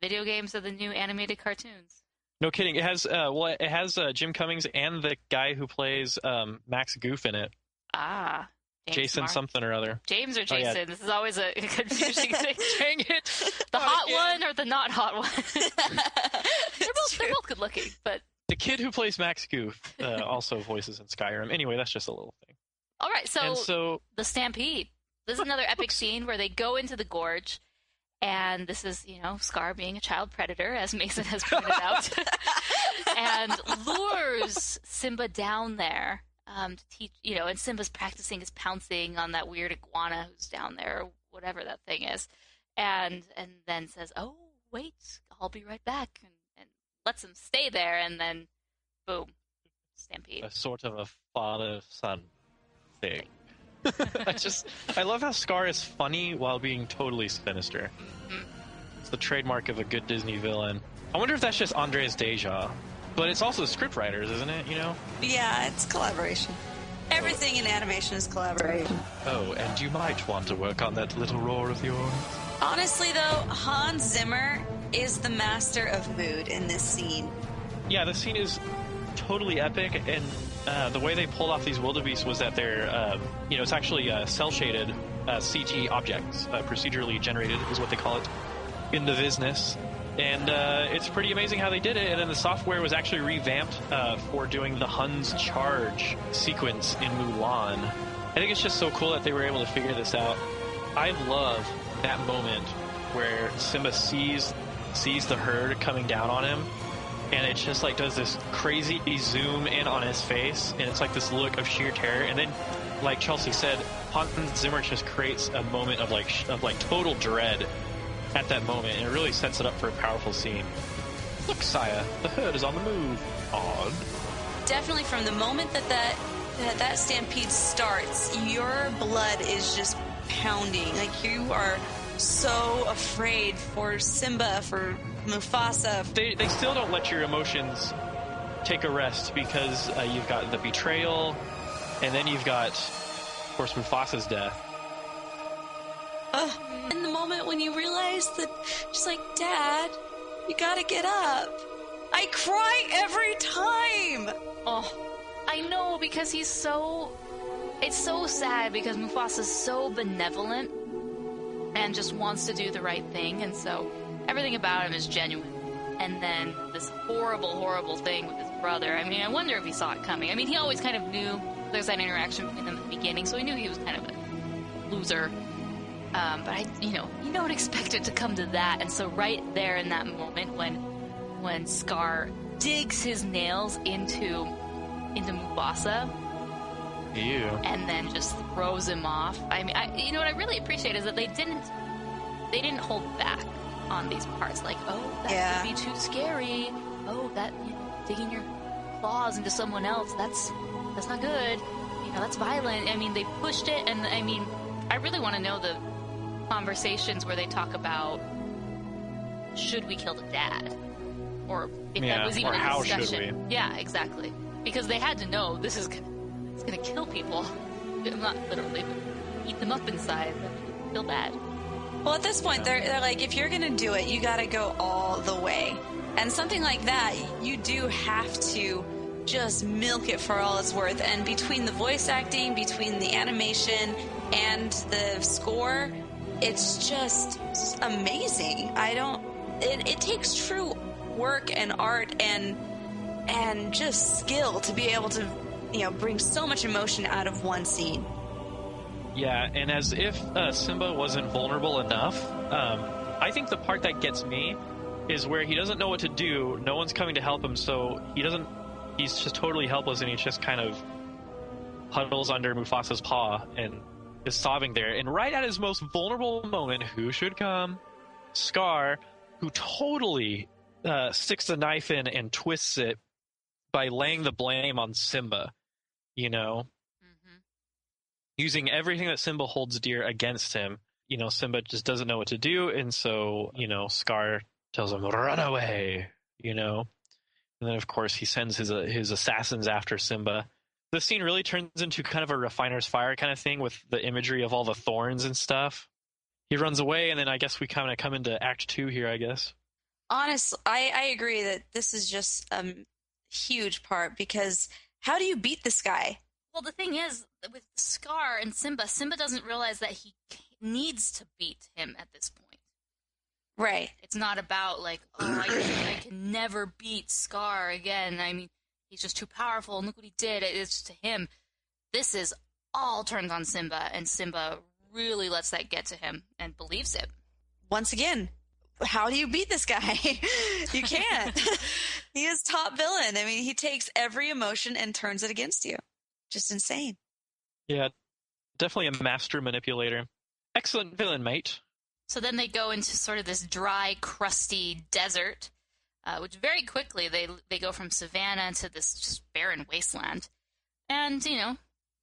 Video games are the new animated cartoons. No kidding. It has Jim Cummings and the guy who plays Max Goof in it. Ah. Jason Mark. something or other. James or Jason. Oh, yeah. This is always a confusing thing. Dang it. The hot one or the not hot one? they're both good looking, but... The kid who plays Max Goof also voices in Skyrim. Anyway, that's just a little thing. All right, so the Stampede. This is another epic scene where they go into the gorge, and this is, you know, Scar being a child predator, as Mason has pointed out, and lures Simba down there to teach, you know, and Simba's practicing his pouncing on that weird iguana who's down there, or whatever that thing is, and then says, "Oh, wait, I'll be right back," and lets him stay there, and then, boom, Stampede. A sort of a father-son thing. I love how Scar is funny while being totally sinister. Mm-hmm. It's the trademark of a good Disney villain. I wonder if that's just Andres Deja. But it's also the scriptwriters, isn't it, you know? Yeah, it's collaboration. Everything in animation is collaboration. Oh, and you might want to work on that little roar of yours. Honestly, though, Hans Zimmer is the master of mood in this scene. Yeah, the scene is totally epic, and the way they pulled off these wildebeests was that they're, you know, it's actually cel-shaded CG objects, procedurally generated is what they call it in the business. And it's pretty amazing how they did it. And then the software was actually revamped for doing the Hun's Charge sequence in Mulan. I think it's just so cool that they were able to figure this out. I love that moment where Simba sees the herd coming down on him, and it just like does this crazy zoom in on his face, and it's like this look of sheer terror. And then, like Chelsea said, Hans Zimmer just creates a moment of like total dread at that moment, and it really sets it up for a powerful scene. Look, Saya, the herd is on the move. Odd. Definitely from the moment that stampede starts, your blood is just pounding. Like, you are so afraid for Simba, for Mufasa. They still don't let your emotions take a rest, because you've got the betrayal, and then you've got, of course, Mufasa's death. In the moment when you realize that, just like, Dad, you gotta get up. I cry every time. Oh, I know, because it's so sad, because Mufasa's so benevolent and just wants to do the right thing, and so everything about him is genuine. And then this horrible, horrible thing with his brother. I mean, I wonder if he saw it coming. I mean, he always kind of knew there's that interaction between them at the beginning, so he knew he was kind of a loser. But you don't expect it to come to that. And so right there in that moment when Scar digs his nails into Mufasa, Ew. and then just throws him off. I mean, you know what I really appreciate is that they didn't hold back on these parts. Like, oh, that would be too scary. Oh, that, digging your claws into someone else, that's not good. That's violent. I mean, they pushed it, and I mean, I really want to know the conversations where they talk about, should we kill the dad, or if that was even or a how discussion. should we? Yeah, exactly, because they had to know this is it's gonna kill people. Not literally, but eat them up inside. I feel bad. Well, at this point, they're like, if you're gonna do it, you gotta go all the way. And something like that, you do have to just milk it for all it's worth. And between the voice acting, between the animation, and the score, it's just amazing. It takes true work and art and just skill to be able to, bring so much emotion out of one scene. Yeah, and as if Simba wasn't vulnerable enough, I think the part that gets me is where he doesn't know what to do. No one's coming to help him, so he's just totally helpless, and he just kind of huddles under Mufasa's paw and is sobbing there. And right at his most vulnerable moment, who should come? Scar, who totally sticks the knife in and twists it by laying the blame on Simba, using everything that Simba holds dear against him. Simba just doesn't know what to do, and so, Scar tells him, run away, And then, of course, he sends his assassins after Simba. The scene really turns into kind of a refiner's fire kind of thing with the imagery of all the thorns and stuff. He runs away, and then I guess we kind of come into Act 2 here, I guess. Honestly, I agree that this is just a huge part, because how do you beat this guy? Well, the thing is, with Scar and Simba doesn't realize that he needs to beat him at this point. Right. It's not about, like, I can never beat Scar again. I mean, he's just too powerful, and look what he did. It's to him. This is all turned on Simba, and Simba really lets that get to him and believes it. Once again, how do you beat this guy? You can't. He is top villain. I mean, he takes every emotion and turns it against you. Just insane. Yeah, definitely a master manipulator. Excellent villain, mate. So then they go into sort of this dry, crusty desert, which very quickly they go from savanna to this just barren wasteland. And, of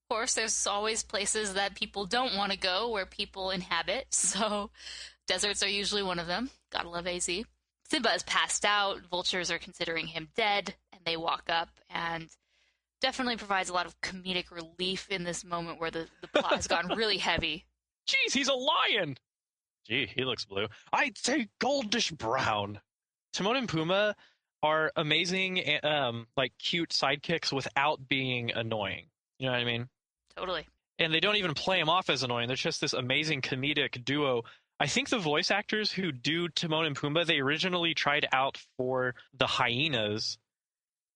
course, there's always places that people don't want to go where people inhabit, so deserts are usually one of them. Gotta love AZ. Simba is passed out, vultures are considering him dead, and they walk up, and definitely provides a lot of comedic relief in this moment where the plot has gotten really heavy. Jeez, he's a lion! Gee, he looks blue. I'd say goldish brown. Timon and Pumbaa are amazing, cute sidekicks without being annoying. You know what I mean? Totally. And they don't even play him off as annoying. They're just this amazing comedic duo. I think the voice actors who do Timon and Pumbaa, they originally tried out for the hyenas,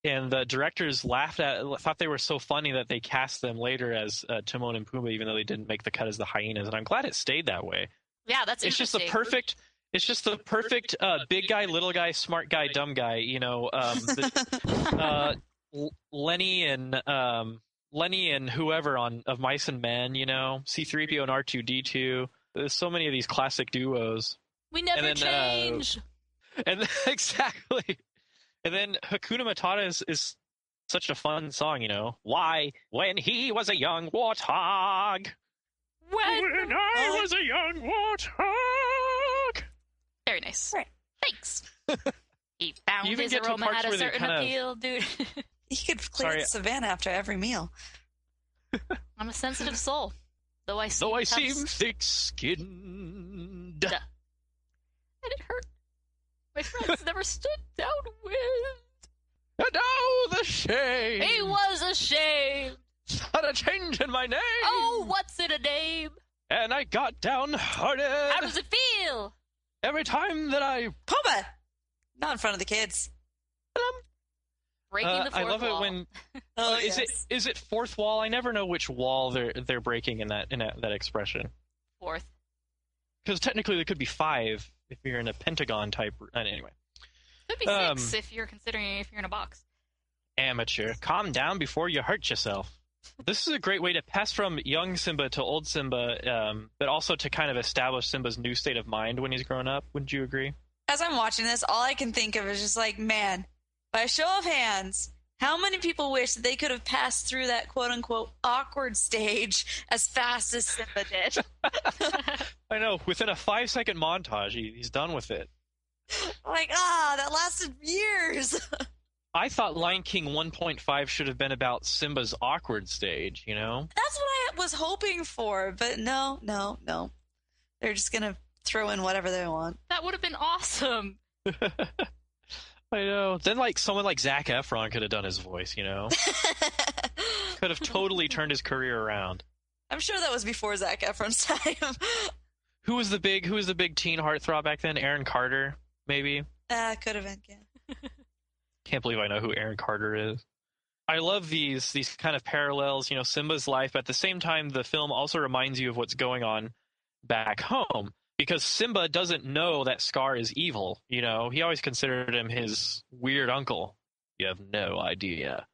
and the directors thought they were so funny that they cast them later as Timon and Pumbaa, even though they didn't make the cut as the hyenas. And I'm glad it stayed that way. Yeah, that's interesting. It's just the perfect big guy, little guy, smart guy, dumb guy. Lenny and whoever of Mice and Men. C-3PO and R2-D2. There's so many of these classic duos. We never change. And exactly. And then Hakuna Matata is such a fun song. Why? When he was a young warthog. When I was a young warthog. Very nice. Right. Thanks. He found his aroma had a certain appeal, dude. He could clear the savannah after every meal. I'm a sensitive soul. Though I seem thick-skinned. And it hurt. My friends never stood down with. And oh, the shame. He was ashamed. Had a change in my name. Oh, what's in a name? And I got downhearted. How does it feel? Every time that I... Pumbaa! Not in front of the kids. Breaking the fourth wall. I love it when... Is it fourth wall? I never know which wall they're breaking in that expression. Fourth. Because technically there could be 5 if you're in a pentagon type... Anyway. Could be 6 if you're in a box. Amateur. Calm down before you hurt yourself. This is a great way to pass from young Simba to old Simba, but also to kind of establish Simba's new state of mind when he's grown up. Wouldn't you agree? As I'm watching this, all I can think of is just like, man, by a show of hands, how many people wish that they could have passed through that quote-unquote awkward stage as fast as Simba did? I know. Within a 5-second montage, he's done with it. Like, that lasted years. I thought Lion King 1.5 should have been about Simba's awkward stage, you know? That's what I was hoping for, but no. They're just gonna throw in whatever they want. That would have been awesome. I know. Then, like, someone like Zac Efron could have done his voice, you know? Could have totally turned his career around. I'm sure that was before Zac Efron's time. Who was the big teen heartthrob back then? Aaron Carter, maybe? Could have been, yeah. Can't believe I know who Aaron Carter is. I love these kind of parallels, you know, Simba's life, but at the same time, the film also reminds you of what's going on back home. Because Simba doesn't know that Scar is evil, you know? He always considered him his weird uncle. You have no idea.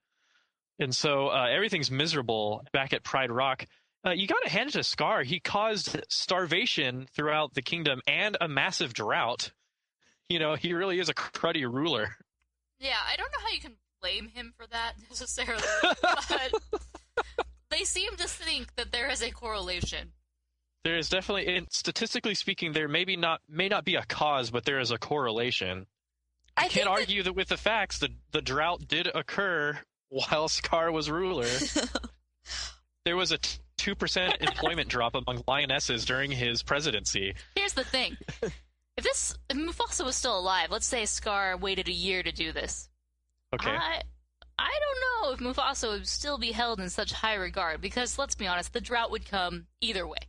And so everything's miserable back at Pride Rock. You got to hand it to Scar. He caused starvation throughout the kingdom and a massive drought. You know, he really is a cruddy ruler. Yeah, I don't know how you can blame him for that necessarily, but they seem to think that there is a correlation. There is definitely, statistically speaking, there may not be a cause, but there is a correlation. I can't argue that with the facts, the drought did occur while Scar was ruler. There was a 2% employment drop among lionesses during his presidency. Here's the thing. If Mufasa was still alive, let's say Scar waited a year to do this. Okay. I don't know if Mufasa would still be held in such high regard, because, let's be honest, the drought would come either way.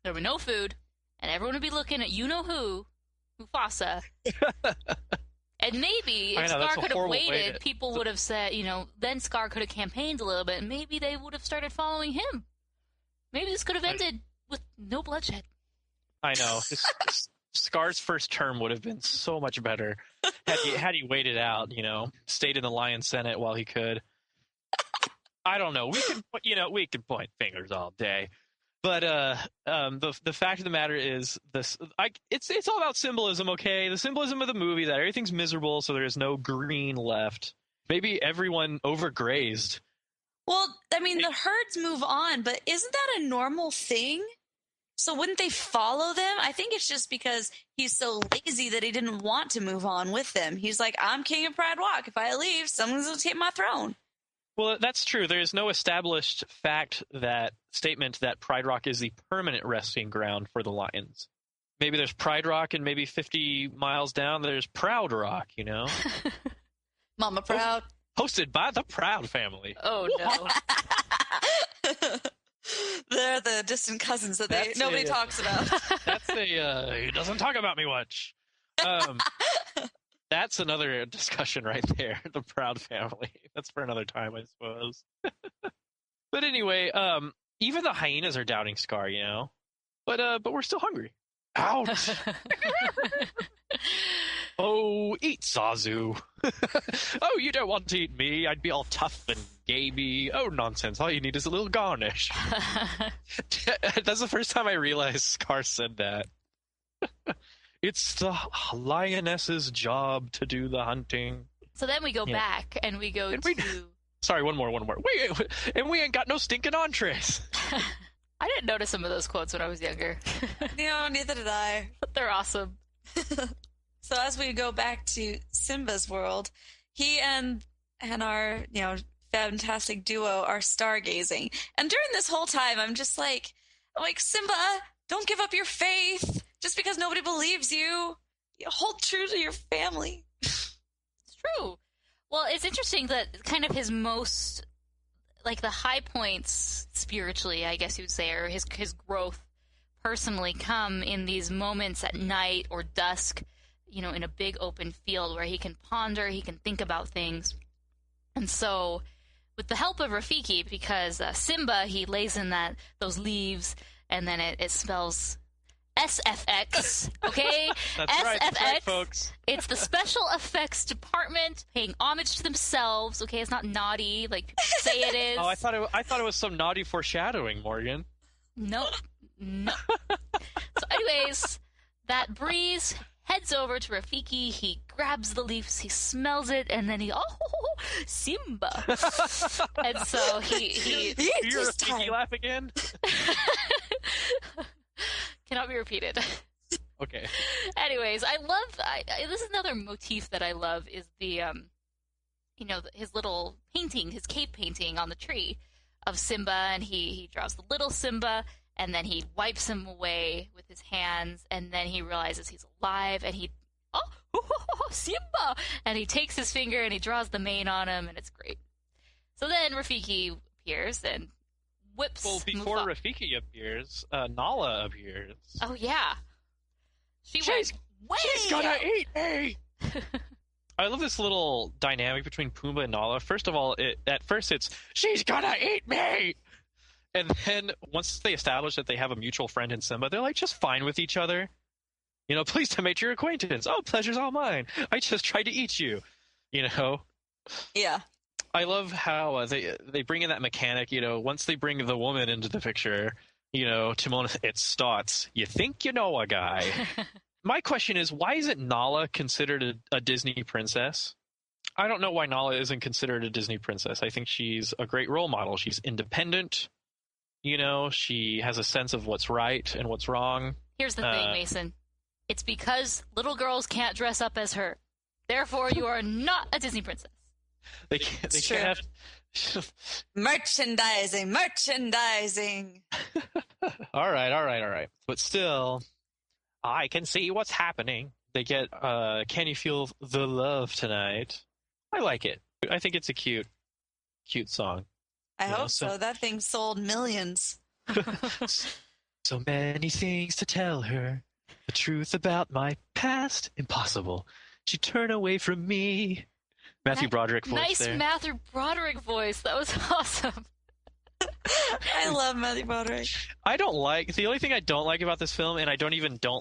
There would be no food, and everyone would be looking at you-know-who, Mufasa. And maybe if Scar could have waited, people would have said, you know, then Scar could have campaigned a little bit, and maybe they would have started following him. Maybe this could have ended with no bloodshed. I know. Scar's first term would have been so much better had he waited out, you know, stayed in the Lion Senate while he could. I don't know. We could point fingers all day. But the fact of the matter is it's all about symbolism, okay? The symbolism of the movie, that everything's miserable, so there's no green left. Maybe everyone overgrazed. Well, I mean, the herds move on, but isn't that a normal thing? So wouldn't they follow them? I think it's just because he's so lazy that he didn't want to move on with them. He's like, I'm king of Pride Rock. If I leave, someone's going to take my throne. Well, that's true. There is no established statement that Pride Rock is the permanent resting ground for the lions. Maybe there's Pride Rock, and maybe 50 miles down there's Proud Rock, you know? Mama Proud. Hosted by the Proud family. Oh, no. They're the distant cousins that nobody talks about. That's he doesn't talk about me much. That's another discussion right there, the Proud family. That's for another time, I suppose. But anyway, even the hyenas are doubting Scar, you know? But we're still hungry. Ouch! Oh, eat Zazu. Oh, you don't want to eat me. I'd be all tough and gamey. Oh, nonsense. All you need is a little garnish. That's the first time I realized Scar said that. It's the lioness's job to do the hunting. So then we go back, and we go to... Sorry, one more. And we ain't got no stinking entrees. I didn't notice some of those quotes when I was younger. No, neither did I. But they're awesome. So as we go back to Simba's world, he and our, you know, fantastic duo are stargazing. And during this whole time, I'm like, Simba, don't give up your faith. Just because nobody believes you, hold true to your family. It's true. Well, it's interesting that kind of his most, like, the high points spiritually, I guess you would say, or his growth personally come in these moments at night or dusk, you know, in a big open field where he can ponder, he can think about things. And so, with the help of Rafiki, because Simba, he lays in those leaves, and then it spells SFX, okay? That's SFX, right. That's right, folks. It's the special effects department paying homage to themselves, okay? It's not naughty like people say it is. Oh, I thought it was some naughty foreshadowing, Morgan. No. So anyways, that breeze heads over to Rafiki, he grabs the leaves, he smells it, and then Simba. And so he You're Rafiki laugh again? Cannot be repeated. Okay. Anyways, this is another motif that I love, is the his little painting, his cave painting on the tree of Simba, and he draws the little Simba, and then he wipes him away with his hands, and then he realizes he's alive, and Simba! And he takes his finger and he draws the mane on him, and it's great. So then Rafiki appears and whips Well, before Rafiki appears, Nala appears. Oh, yeah. She's gonna eat me! I love this little dynamic between Pumbaa and Nala. First of all, at first it's, she's gonna eat me! And then once they establish that they have a mutual friend in Simba, they're like just fine with each other. Pleased to make your acquaintance. Oh, pleasure's all mine. I just tried to eat you. Yeah. I love how they bring in that mechanic, once they bring the woman into the picture, Timon, it starts, you think you know a guy. My question is, why isn't Nala considered a Disney princess? I don't know why Nala isn't considered a Disney princess. I think she's a great role model. She's independent. She has a sense of what's right and what's wrong. Here's the thing, Mason. It's because little girls can't dress up as her. Therefore, you are not a Disney princess. They can't have... Merchandising. All right. But still, I can see what's happening. They get, Can You Feel the Love Tonight? I like it. I think it's a cute song. I hope so. That thing sold millions. So many things to tell her. The truth about my past, impossible. She'd turn away from me. Matthew Broderick voice nice there. Matthew Broderick voice. That was awesome. I love Matthew Broderick. The only thing I don't like about this film, and I don't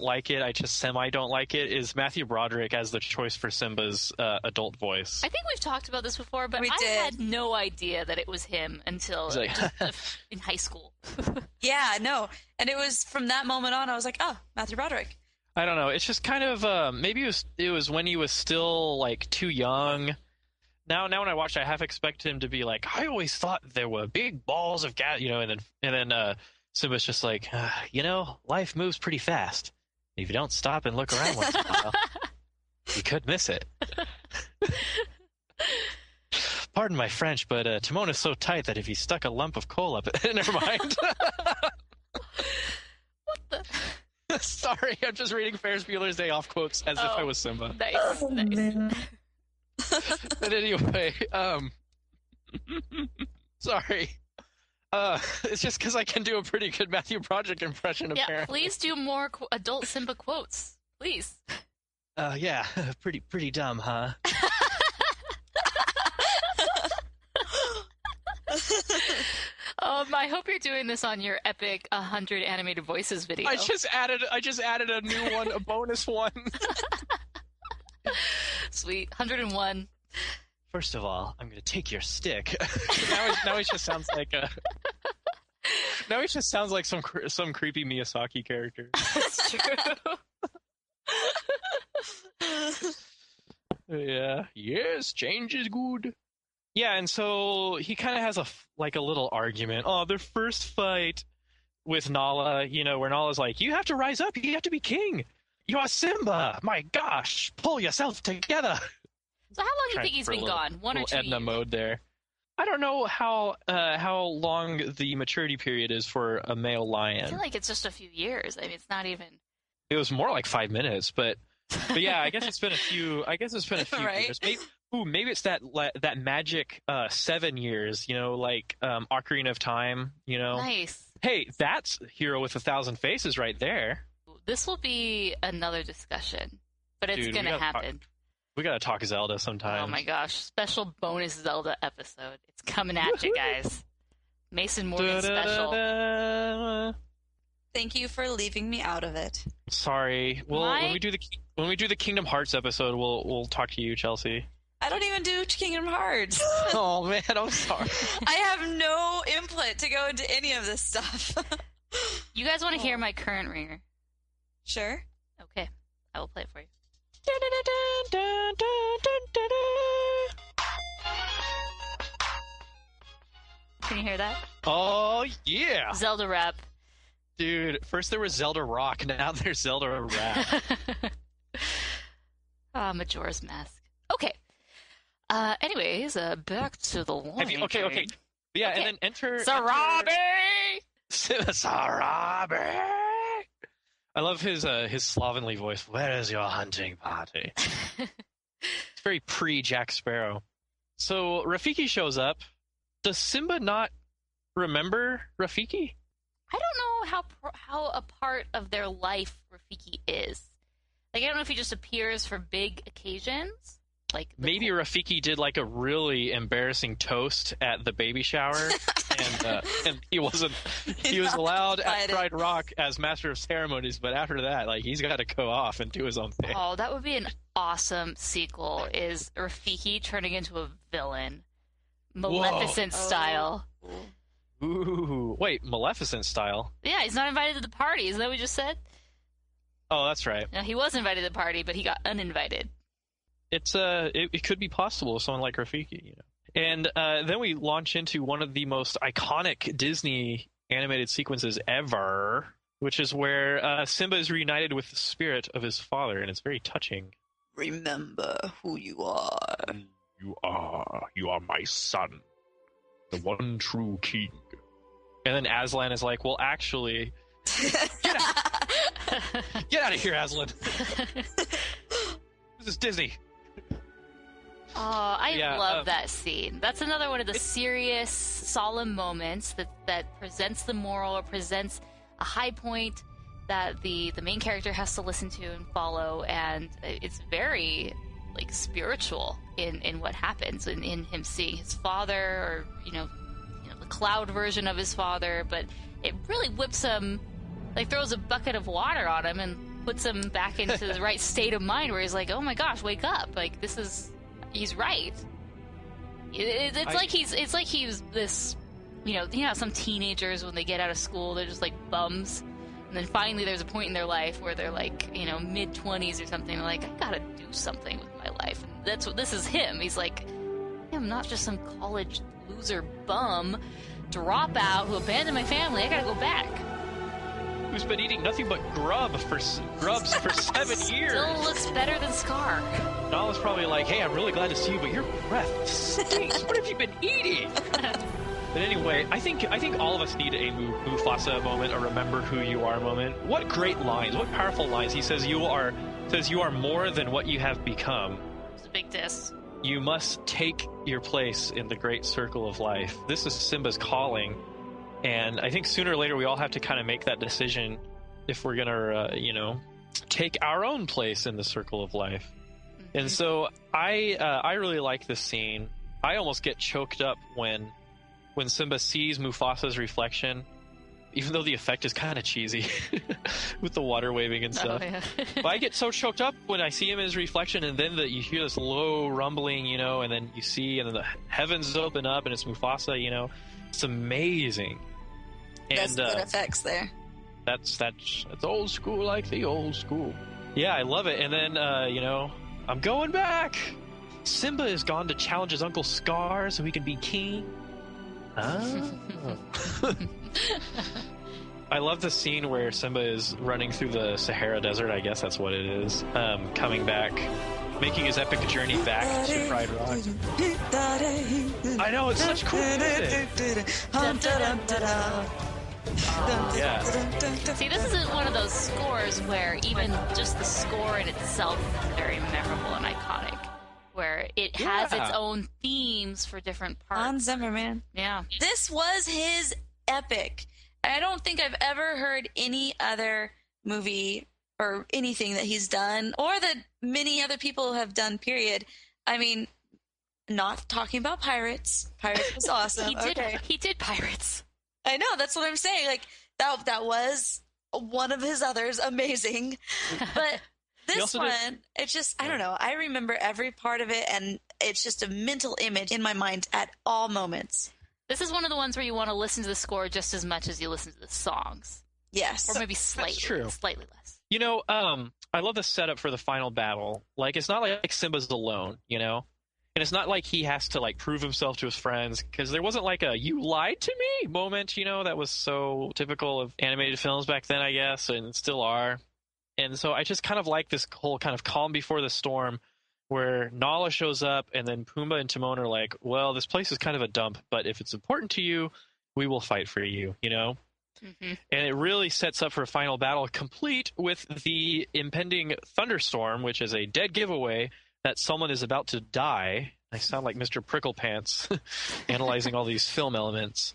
like it, I just don't like it, is Matthew Broderick as the choice for Simba's adult voice. I think we've talked about this before, but I had no idea that it was him until in high school. Yeah, no. And it was from that moment on, I was like, oh, Matthew Broderick. I don't know. It's just kind of, maybe it was when he was still, too young. Now when I watch it, I half expect him to be like, I always thought there were big balls of gas, and then Simba's just like, life moves pretty fast. If you don't stop and look around once in a while, you could miss it. Pardon my French, but Timon is so tight that if he stuck a lump of coal up it... Never mind. What the... Sorry, I'm just reading Ferris Bueller's Day Off quotes as if I was Simba. Nice. But anyway, sorry. It's just because I can do a pretty good Matthew Broderick impression, apparently. Yeah, please do more adult Simba quotes. Please. Yeah, pretty dumb, huh? I hope you're doing this on your epic 100 animated voices video. I just added a new one, a bonus one. Sweet. 101. First of all, I'm going to take your stick. now he just sounds like now he just sounds like some creepy Miyazaki character. That's true. Yeah. Yes, change is good. Yeah, and so he kind of has a little argument. Oh, their first fight with Nala, where Nala's like, you have to rise up. You have to be king. You are Simba. My gosh, pull yourself together. So how long do you think he's been gone? 1 or 2 Edna years? mode there. I don't know how long the maturity period is for a male lion. I feel like it's just a few years. I mean, it's not even... It was more like 5 minutes, but yeah, I guess it's been a few. Right? Years. Maybe it's that magic 7 years. Ocarina of Time. Nice. Hey, that's Hero with 1,000 Faces right there. This will be another discussion, but it's going to happen. We gotta talk Zelda sometime. Oh my gosh. Special bonus Zelda episode. It's coming at you guys. Mason Morgan special. Thank you for leaving me out of it. Sorry. Well, when we do the Kingdom Hearts episode, we'll talk to you, Chelsea. I don't even do Kingdom Hearts. Oh man, I'm sorry. I have no input to go into any of this stuff. You guys want to hear my current ringer? Sure. Okay. I will play it for you. Can you hear that? Oh yeah, Zelda rap. Dude, first there was Zelda rock, now there's Zelda rap. Majora's Mask. Okay. Anyways, back to the Lion Okay. King. Yeah, Okay. and then enter Sarabi! Sarabi! I love his slovenly voice. Where is your hunting party? It's very pre-Jack Sparrow. So Rafiki shows up. Does Simba not remember Rafiki? I don't know how a part of their life Rafiki is. Like, I don't know if he just appears for big occasions. Like Maybe Rafiki did like a really embarrassing toast at the baby shower, and he was allowed at Pride Rock as master of ceremonies, but after that, like, he's got to go off and do his own thing. Oh, that would be an awesome sequel, is Rafiki turning into a villain. Maleficent style. Ooh, wait, Maleficent style? Yeah, he's not invited to the party, isn't that what we just said? Oh, that's right. No, he was invited to the party, but he got uninvited. It could be possible with someone like Rafiki, you know. And then we launch into one of the most iconic Disney animated sequences ever, which is where Simba is reunited with the spirit of his father, and it's very touching. Remember who you are. You are my son, the one true king. And then Aslan is like, well, actually, get out of here, Aslan. This is Disney. Oh, I love that scene. That's another one of the serious, solemn moments that presents the moral or presents a high point that the main character has to listen to and follow, and it's very like spiritual in what happens in him seeing his father, or the cloud version of his father, but it really whips him, like throws a bucket of water on him and puts him back into the right state of mind where he's like, oh my gosh, wake up, like he's right. It's like he's this, how some teenagers, when they get out of school, they're just like bums, and then finally there's a point in their life where they're like, mid-20s or something, they're like, I gotta do something with my life. And this is him. He's like, I'm not just some college loser bum dropout who abandoned my family. I gotta go back. Who's been eating nothing but grubs for 7 years. Still looks better than Scar. Nala's probably like, hey, I'm really glad to see you, but your breath stinks. What have you been eating? But anyway, I think all of us need a Mufasa moment, a remember who you are moment. What great lines, what powerful lines. He says you are more than what you have become. It's a big diss. You must take your place in the great circle of life. This is Simba's calling, and I think sooner or later we all have to kind of make that decision if we're gonna, take our own place in the circle of life. Mm-hmm. And so I really like this scene. I almost get choked up when Simba sees Mufasa's reflection, even though the effect is kind of cheesy with the water waving and stuff. Oh, yeah. But I get so choked up when I see him in his reflection, and then you hear this low rumbling, and then you see, and then the heavens open up, and it's Mufasa, It's amazing. And, that's good effects there. That's old school, like the old school. Yeah, I love it. And then, I'm going back. Simba is gone to challenge his Uncle Scar so he can be king. Oh. I love the scene where Simba is running through the Sahara Desert, I guess that's what it is, coming back, making his epic journey back to Pride Rock. I know, it's such cool music. Yeah. See, this isn't one of those scores where even just the score in itself is very memorable and iconic, where it has its own themes for different parts. Hans Zimmer, man. Yeah. This was his epic. I don't think I've ever heard any other movie or anything that he's done, or that many other people have done, period. I mean, not talking about Pirates. Pirates was awesome. He did Pirates. I know, that's what I'm saying. Like, that was one of his others, amazing. But this one, it's just, I don't know. I remember every part of it, and it's just a mental image in my mind at all moments. This is one of the ones where you want to listen to the score just as much as you listen to the songs. Yes. Or maybe slightly less. I love the setup for the final battle. Like, it's not like Simba's alone, And it's not like he has to, prove himself to his friends, because there wasn't a you lied to me moment, that was so typical of animated films back then, I guess, and still are. And so I just kind of like this whole kind of calm before the storm where Nala shows up, and then Pumbaa and Timon are like, well, this place is kind of a dump, but if it's important to you, we will fight for you, you know? Mm-hmm. And it really sets up for a final battle, complete with the impending thunderstorm, which is a dead giveaway that someone is about to die. I sound like Mr. Pricklepants analyzing all these film elements.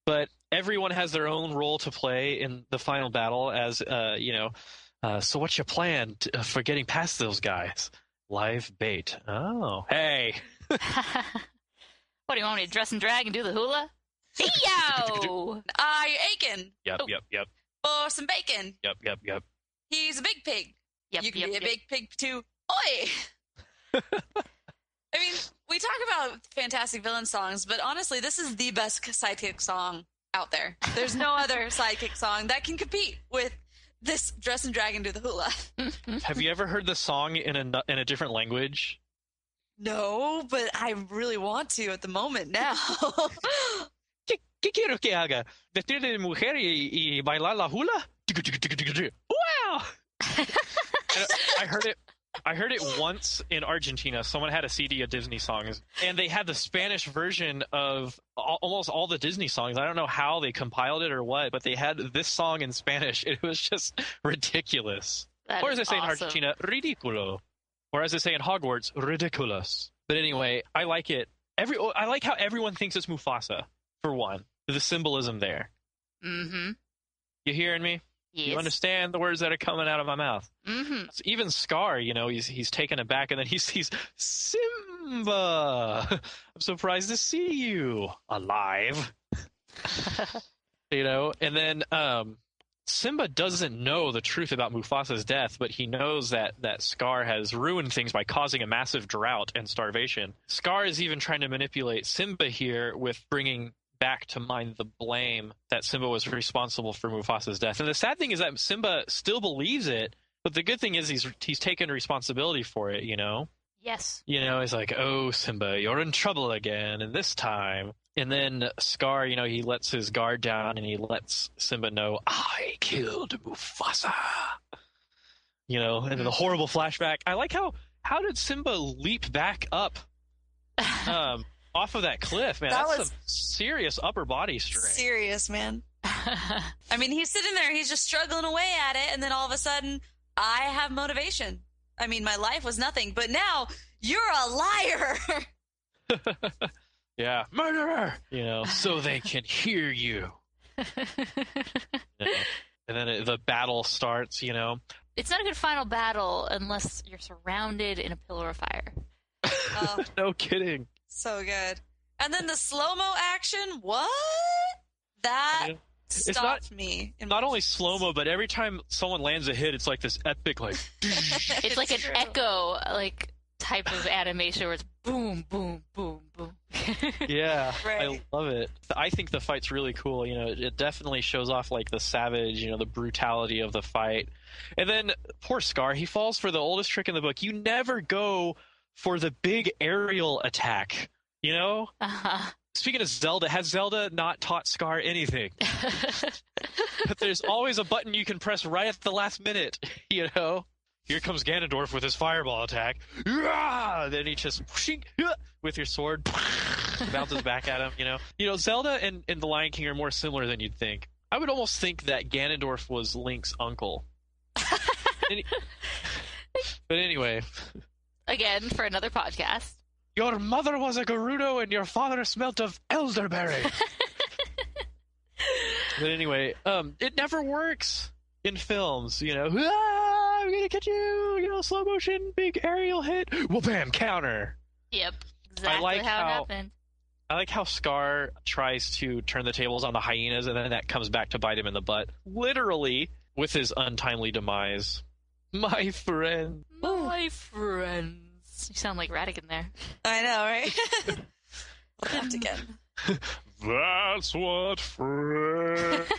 But everyone has their own role to play in the final battle as, so what's your plan for getting past those guys? Live bait. Oh, hey. What, do you want me to dress and drag and do the hula? Yo! You're aching. Yep. For some bacon. Yep. He's a big pig. Yep, You can yep, be a yep. big pig too. Oi! I mean, we talk about fantastic villain songs, but honestly, this is the best sidekick song out there. There's no other sidekick song that can compete with this dress and drag and do the hula. Have you ever heard the song in a different language? No, but I really want to at the moment now. ¿Qué quiero que haga? Vestir de mujer y bailar la hula? Wow! I heard it once in Argentina. Someone had a CD of Disney songs, and they had the Spanish version of almost all the Disney songs. I don't know how they compiled it or what, but they had this song in Spanish. It was just ridiculous. Or as they say in Argentina, ridículo. Or as they say in Hogwarts, ridiculous. But anyway, I like it. I like how everyone thinks it's Mufasa, for one. The symbolism there. Mm-hmm. You hearing me? Yes. You understand the words that are coming out of my mouth. Mm-hmm. So even Scar, he's taken aback, and then he sees Simba. I'm surprised to see you alive. And then Simba doesn't know the truth about Mufasa's death, but he knows that Scar has ruined things by causing a massive drought and starvation. Scar is even trying to manipulate Simba here with bringing back to mind the blame that Simba was responsible for Mufasa's death. And the sad thing is that Simba still believes it, but the good thing is he's taken responsibility for it, you know? Yes. He's like, oh, Simba, you're in trouble again, and this time. And then Scar, he lets his guard down, and he lets Simba know, I killed Mufasa. And then the horrible flashback. I like how did Simba leap back up off of that cliff, man? That That's was some serious upper body strength. serious, man. I mean, he's sitting there, he's just struggling away at it, and then all of a sudden, I have motivation. I mean, my life was nothing, but now you're a liar. Yeah, murderer! So they can hear you. And then the battle starts, It's not a good final battle unless you're surrounded in a pillar of fire. Oh, No kidding. so good. And then the slow-mo action, what? That It's stopped me. Not only slow-mo, but every time someone lands a hit, it's like this epic, It's like an true. echo, type of animation where it's boom, boom, boom, boom. yeah, Right. I love it. I think the fight's really cool. It definitely shows off the savage, the brutality of the fight. And then poor Scar, he falls for the oldest trick in the book. You never go for the big aerial attack, Uh-huh. Speaking of Zelda, has Zelda not taught Scar anything? But there's always a button you can press right at the last minute, Here comes Ganondorf with his fireball attack. Then he just with your sword bounces back at him. Zelda and The Lion King are more similar than you'd think. I would almost think that Ganondorf was Link's uncle. But anyway, Again, for another podcast. your mother was a Gerudo and your father smelt of elderberry. But anyway, it never works in films. I'm gonna get you. Slow motion, big aerial hit. Well, bam, counter. Yep. Exactly like how it how- happened. I like how Scar tries to turn the tables on the hyenas, and then that comes back to bite him in the butt, literally, with his untimely demise. My friend. My friends. You sound like Radigan there. I know, right? Laughed again. That's what friends.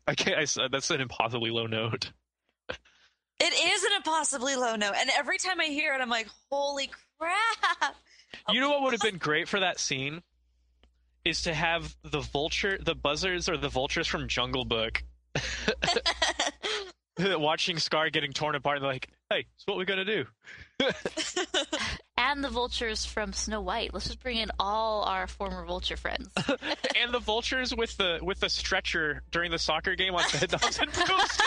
I can't. That's an impossibly low note. It is an impossibly low note, and every time I hear it, I'm like, holy crap. You know what would have been great for that scene? Is to have the buzzards or the vultures from Jungle Book watching Scar getting torn apart, and they're like, hey, it's what we gotta do. And the vultures from Snow White. Let's just bring in all our former vulture friends. And the vultures with the stretcher during the soccer game on the doesn't post.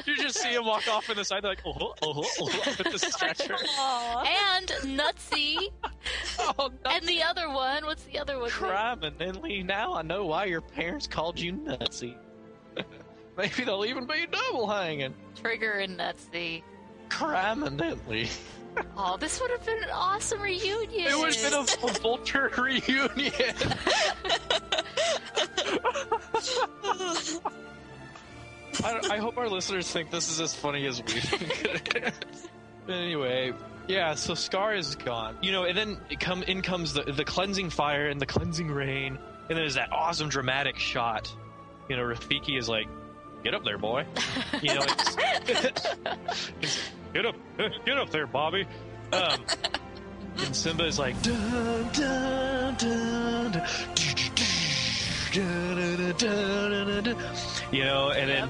You just see him walk off on the side, they're like, with the stretcher. And Nutsy. And the other one, what's the other one? Criminally, now I know why your parents called you Nutsy. Maybe they'll even be double hanging. Trigger and Nutsy. Criminally. Oh, this would have been an awesome reunion. It would have been a vulture reunion. I hope our listeners think this is as funny as we think. Anyway, yeah, so Scar is gone. And then in comes the cleansing fire and the cleansing rain, and then there's that awesome dramatic shot. Rafiki is like, get up there, boy. It's get up there, Bobby. And Simba is like, dun, dun, dun, dun, dun, dun, dun, and then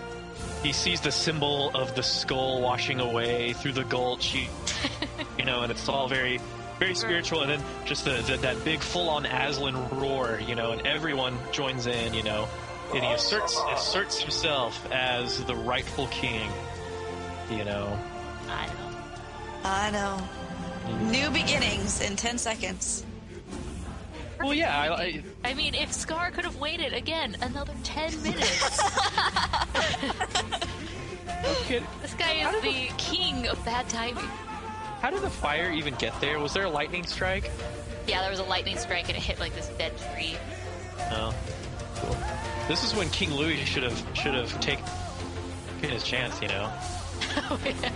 he sees the symbol of the skull washing away through the gulch, and it's all very, very spiritual, and then just that big full-on Aslan roar, and everyone joins in, and he asserts himself as the rightful king, I know. New beginnings in 10 seconds. Well, yeah, I mean, if Scar could have waited, again, another 10 minutes. Okay. This guy is the king of bad timing. How did the fire even get there? Was there a lightning strike? Yeah, there was a lightning strike and it hit like this dead tree. Oh, cool. This is when King Louis should have taken his chance, Oh, yeah.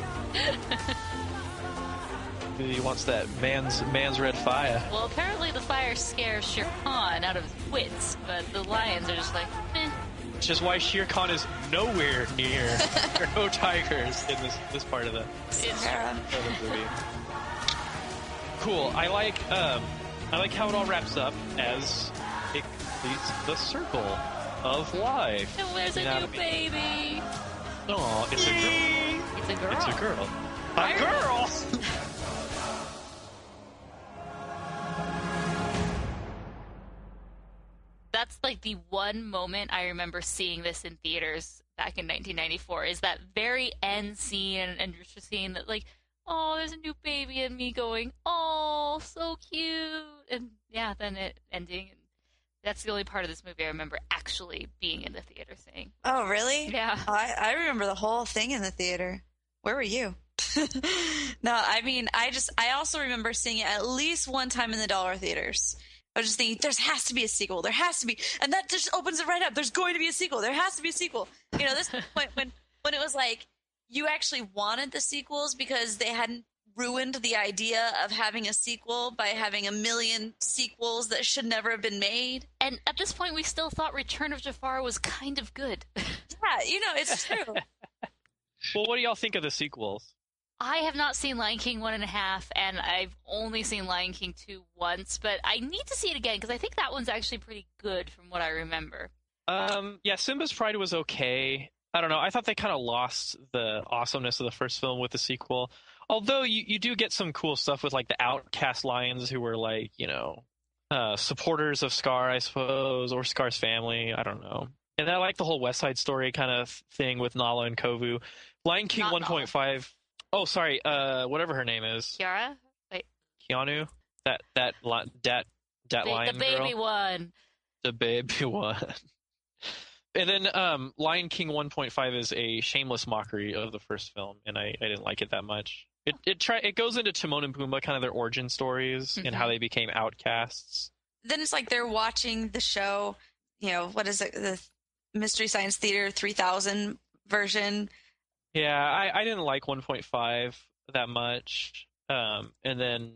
He wants that man's red fire. Well, apparently the fire scares Shere Khan out of his wits, but the lions are just like, meh. Which is why Shere Khan is nowhere near. There are no tigers in this part of the movie. Cool. I like how it all wraps up as it completes the circle of life. And where's a new baby? Oh, it's a girl. It's a girl. It's a girl. A girl. That's like the one moment I remember seeing this in theaters back in 1994 is that very end scene and you're just seeing that like, oh, there's a new baby and me going, oh, so cute. And yeah, then it ending. And that's the only part of this movie I remember actually being in the theater seeing. Oh, really? Yeah. I remember the whole thing in the theater. Where were you? No, I mean, I also remember seeing it at least one time in the dollar theaters. I was just thinking, there has to be a sequel. There has to be. And that just opens it right up. There's going to be a sequel. There has to be a sequel. This point when it was like, you actually wanted the sequels because they hadn't ruined the idea of having a sequel by having a million sequels that should never have been made. And at this point, we still thought Return of Jafar was kind of good. Yeah, it's true. Well, what do y'all think of the sequels? I have not seen Lion King 1.5, and I've only seen Lion King 2 once, but I need to see it again, because I think that one's actually pretty good from what I remember. Yeah, Simba's Pride was okay. I don't know, I thought they kind of lost the awesomeness of the first film with the sequel. Although you do get some cool stuff with, like, the outcast lions who were, like, supporters of Scar, I suppose, or Scar's family, I don't know. And I like the whole West Side Story kind of thing with Nala and Kovu. Lion King 1.5... Oh, sorry. Whatever her name is. Kiara? Wait. Keanu? That lion The baby girl? one. The baby one. And then Lion King 1.5 is a shameless mockery of the first film, and I didn't like it that much. It goes into Timon and Pumbaa, kind of their origin stories and how they became outcasts. Then it's like they're watching the show, what is it? The Mystery Science Theater 3000 version. Yeah, I didn't like 1.5 that much. And then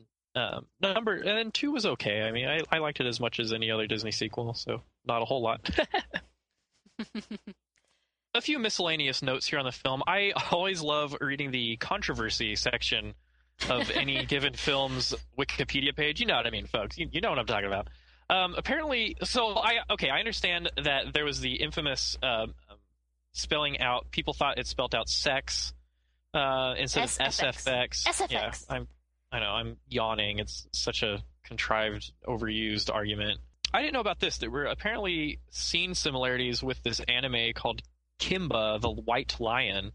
2 was okay. I mean, I liked it as much as any other Disney sequel, so not a whole lot. A few miscellaneous notes here on the film. I always love reading the controversy section of any given film's Wikipedia page. You know what I mean, folks. You know what I'm talking about. Apparently, so I understand that there was the infamous spelling out. People thought it spelled out sex instead of SFX. SFX. Yeah, I know. I'm yawning. It's such a contrived, overused argument. I didn't know about this. There were apparently scene similarities with this anime called Kimba, the White Lion.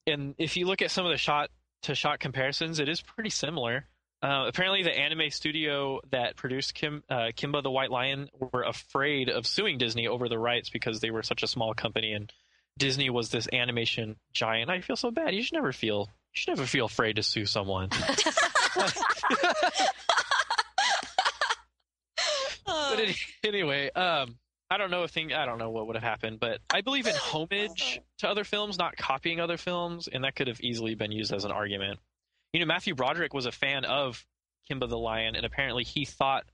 And if you look at some of the shot-to-shot comparisons, it is pretty similar. Apparently, the anime studio that produced Kimba the White Lion were afraid of suing Disney over the rights because they were such a small company and Disney was this animation giant. I feel so bad. You should never feel afraid to sue someone. But anyway, I don't know what would have happened, but I believe in homage to other films, not copying other films, and that could have easily been used as an argument. You know, Matthew Broderick was a fan of Kimba the Lion, and apparently he thought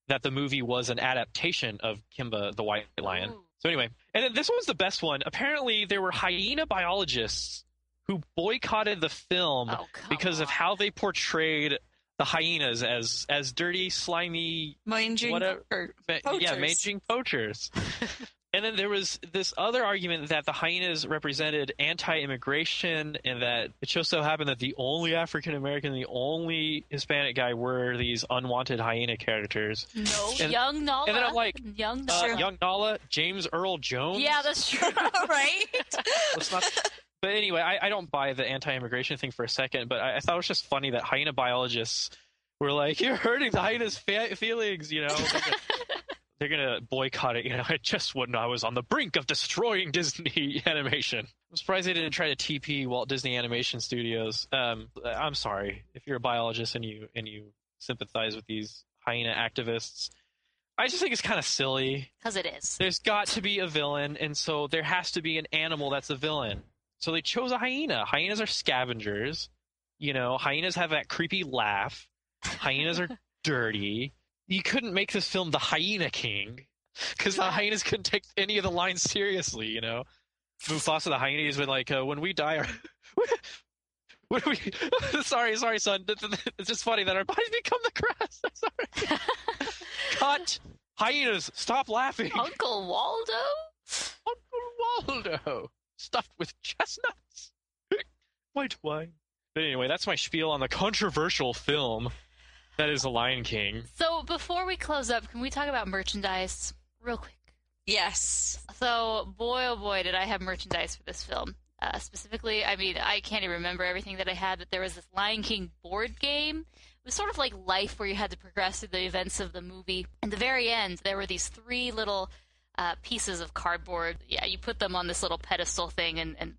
that the movie was an adaptation of Kimba the White Lion. Ooh. So anyway, and then this was the best one. Apparently there were hyena biologists who boycotted the film because of how they portrayed the hyenas as dirty, slimy, managing poachers. And then there was this other argument that the hyenas represented anti-immigration, and that it just so happened that the only African American, the only Hispanic guy were these unwanted hyena characters. No, young Nala. And then I'm like, young Nala, James Earl Jones. Yeah, that's true. Right? But anyway, I don't buy the anti-immigration thing for a second, but I thought it was just funny that hyena biologists were like, you're hurting the hyena's feelings, you know. They're going to boycott it, you know. Just when I was on the brink of destroying Disney Animation. I'm surprised they didn't try to TP Walt Disney Animation Studios. I'm sorry if you're a biologist and you sympathize with these hyena activists. I just think it's kind of silly. Because it is. There's got to be a villain, and so there has to be an animal that's a villain. So they chose a hyena. Hyenas are scavengers. You know, hyenas have that creepy laugh. Hyenas are dirty. You couldn't make this film The Hyena King because the hyenas couldn't take any of the lines seriously, you know? Mufasa the hyena has been like, when we die, what do we... sorry, son. It's just funny that our bodies become the grass. Sorry. Cut. Hyenas, stop laughing. Uncle Waldo. Stuffed with chestnuts. White wine. But anyway, that's my spiel on the controversial film that is The Lion King. So before we close up, can we talk about merchandise real quick? Yes. So boy, oh boy, did I have merchandise for this film. Specifically, I mean, I can't even remember everything that I had, but there was this Lion King board game. It was sort of like Life, where you had to progress through the events of the movie. At the very end, there were these 3 little pieces of cardboard. Yeah, you put them on this little pedestal thing and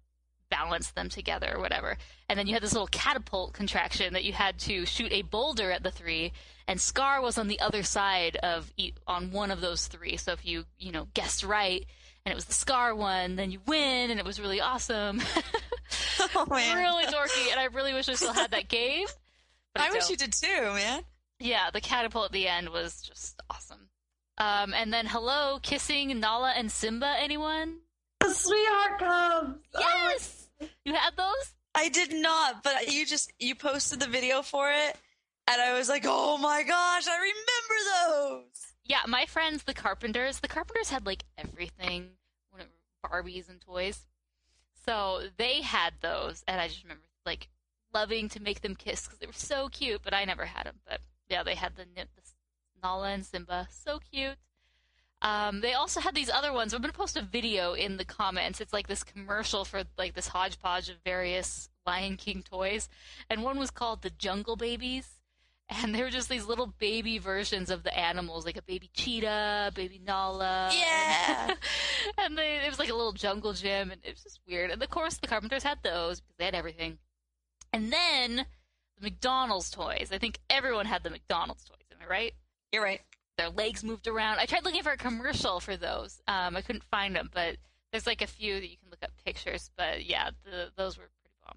balance them together or whatever. And then you had this little catapult contraction that you had to shoot a boulder at the 3, and Scar was on the other side on one of those 3. So if you guessed right and it was the Scar one, then you win, and it was really awesome. Oh, man. Really dorky, and I really wish I still had that game. I wish you did too, man. Yeah, the catapult at the end was just awesome. And then hello, kissing Nala and Simba, anyone? The sweetheart comes! Yes! You had those? I did not, but you posted the video for it, and I was like, oh my gosh, I remember those! Yeah, my friends, the Carpenters had like everything, Barbies and toys. So they had those, and I just remember like loving to make them kiss because they were so cute, but I never had them. But yeah, they had the Nala and Simba, so cute. They also had these other ones. I'm going to post a video in the comments. It's like this commercial for like this hodgepodge of various Lion King toys. And one was called the Jungle Babies. And they were just these little baby versions of the animals, like a baby cheetah, baby Nala. Yeah. And it was like a little jungle gym, and it was just weird. And of course, the Carpenters had those because they had everything. And then the McDonald's toys. I think everyone had the McDonald's toys. Am I right? You're right. Their legs moved around. I tried looking for a commercial for those. I couldn't find them, but there's like a few that you can look up pictures. But yeah, those were pretty bomb.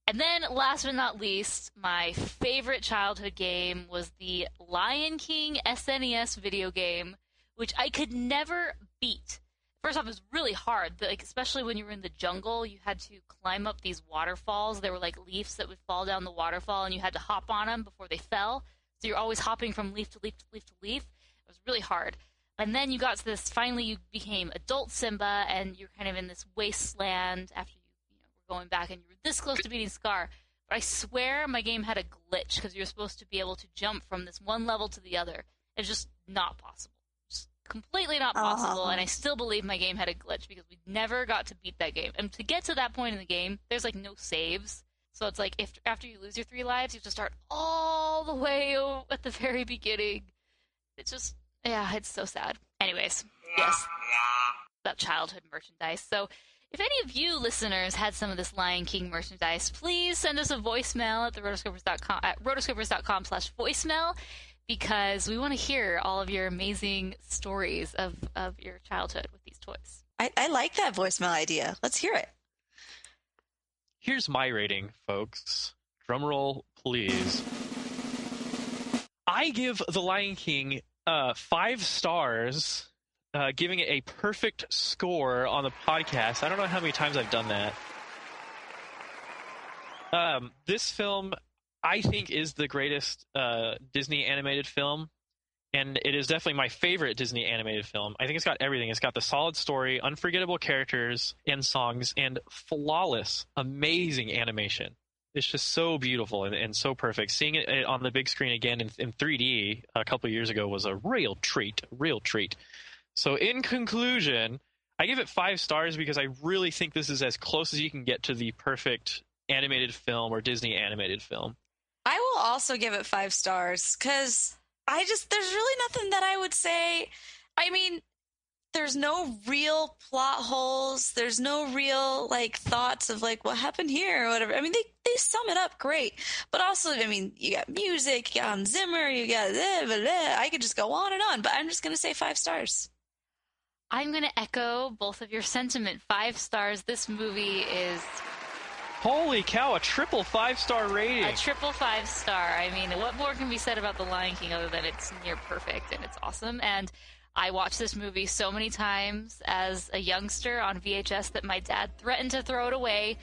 And then last but not least, my favorite childhood game was the Lion King SNES video game, which I could never beat. First off, it was really hard, like especially when you were in the jungle. You had to climb up these waterfalls. There were like leaves that would fall down the waterfall, and you had to hop on them before they fell. So you're always hopping from leaf to leaf to leaf to leaf. It was really hard. And then you got to this, finally you became adult Simba, and you're kind of in this wasteland after you were going back, and you were this close to beating Scar. But I swear my game had a glitch, because you're supposed to be able to jump from this one level to the other. It's just not possible. Just completely not possible, and I still believe my game had a glitch, because we never got to beat that game. And to get to that point in the game, there's like no saves. So it's like, if after you lose your 3 lives, you have to start all the way at the very beginning. It's just... yeah, it's so sad. Anyways, yes, that childhood merchandise. So if any of you listeners had some of this Lion King merchandise, please send us a voicemail at rotoscopers.com at rotoscopers.com/voicemail, because we want to hear all of your amazing stories of your childhood with these toys. I like that voicemail idea. Let's hear it. Here's my rating, folks. Drumroll, please. I give The Lion King 5 stars, giving it a perfect score on the podcast. I don't know how many times I've done that. This film, I think, is the greatest Disney animated film, and it is definitely my favorite Disney animated film. I think it's got everything. It's got the solid story, unforgettable characters and songs, and flawless, amazing animation. It's just so beautiful and so perfect. Seeing it on the big screen again in 3D a couple of years ago was a real treat. So in conclusion, I give it 5 stars because I really think this is as close as you can get to the perfect animated film or Disney animated film. I will also give it 5 stars because there's really nothing that I would say. I mean, there's no real plot holes. There's no real thoughts of what happened here or whatever. I mean, they sum it up great, but also, I mean, you got music, you got Hans Zimmer, you got blah, blah, blah. I could just go on and on, but I'm just gonna say 5 stars. I'm gonna echo both of your sentiment. 5 stars. This movie is... holy cow, a triple 5-star rating. A triple 5-star. I mean, what more can be said about The Lion King other than it's near perfect and it's awesome? And I watched this movie so many times as a youngster on VHS that my dad threatened to throw it away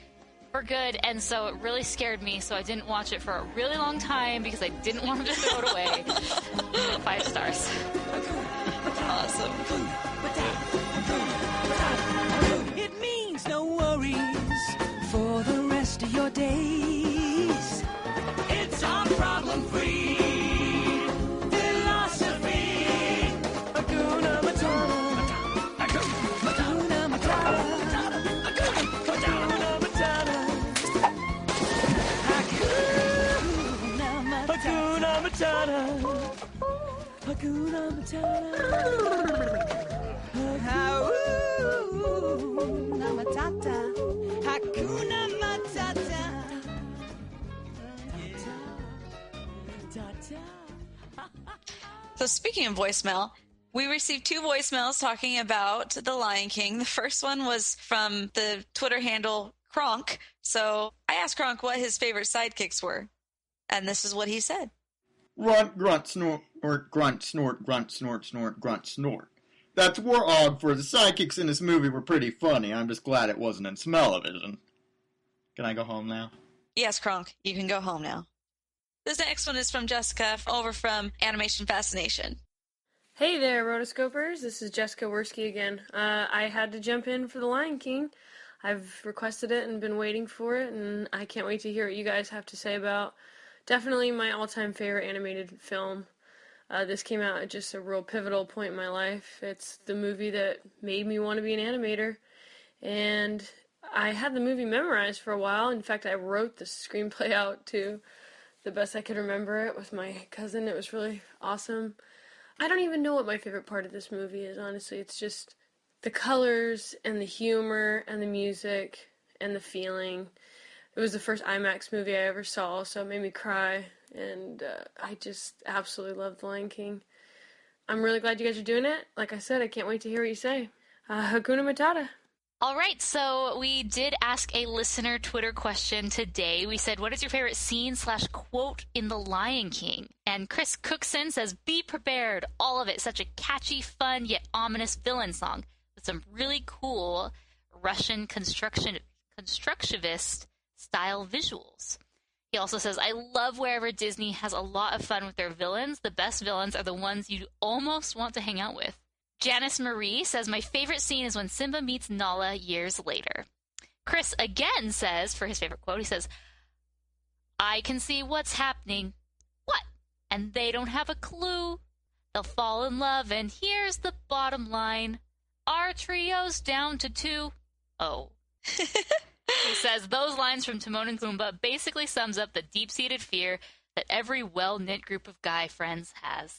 for good, and so it really scared me, so I didn't watch it for a really long time because I didn't want him to throw it away. 5 stars. Awesome. It means no worries for the rest of your days. It's our problem-free philosophy. Hakuna Matata. Hakuna Matata. Hakuna Matata. Hakuna Matata. Hakuna Matata. Hakuna Matata. Hakuna Matata. So speaking of voicemail, we received 2 voicemails talking about The Lion King. The first one was from the Twitter handle Kronk. So I asked Kronk what his favorite sidekicks were, and this is what he said. Grunt, grunt, snort, or grunt, snort, grunt, snort, snort, grunt, snort. That's Warhog, for the sidekicks in this movie were pretty funny. I'm just glad it wasn't in Smell-O-Vision. Can I go home now? Yes, Kronk, you can go home now. This next one is from Jessica, over from Animation Fascination. Hey there, Rotoscopers. This is Jessica Worski again. I had to jump in for The Lion King. I've requested it and been waiting for it, and I can't wait to hear what you guys have to say about definitely my all-time favorite animated film. This came out at just a real pivotal point in my life. It's the movie that made me want to be an animator, and I had the movie memorized for a while. In fact, I wrote the screenplay out to the best I could remember it with my cousin. It was really awesome. I don't even know what my favorite part of this movie is, honestly. It's just the colors and the humor and the music and the feeling. It was the first IMAX movie I ever saw, so it made me cry, and I just absolutely love The Lion King. I'm really glad you guys are doing it. Like I said, I can't wait to hear what you say. Hakuna Matata. All right, so we did ask a listener Twitter question today. We said, what is your favorite scene/quote in The Lion King? And Chris Cookson says, be prepared. All of it. Such a catchy, fun, yet ominous villain song with some really cool Russian constructivist style visuals. He also says, I love wherever Disney has a lot of fun with their villains. The best villains are the ones you almost want to hang out with. Janice Marie says, my favorite scene is when Simba meets Nala years later. Chris again says, for his favorite quote, he says, I can see what's happening. What? And they don't have a clue. They'll fall in love, and here's the bottom line. Our trio's down to 2. Oh. He says, those lines from Timon and Pumbaa basically sums up the deep-seated fear that every well-knit group of guy friends has.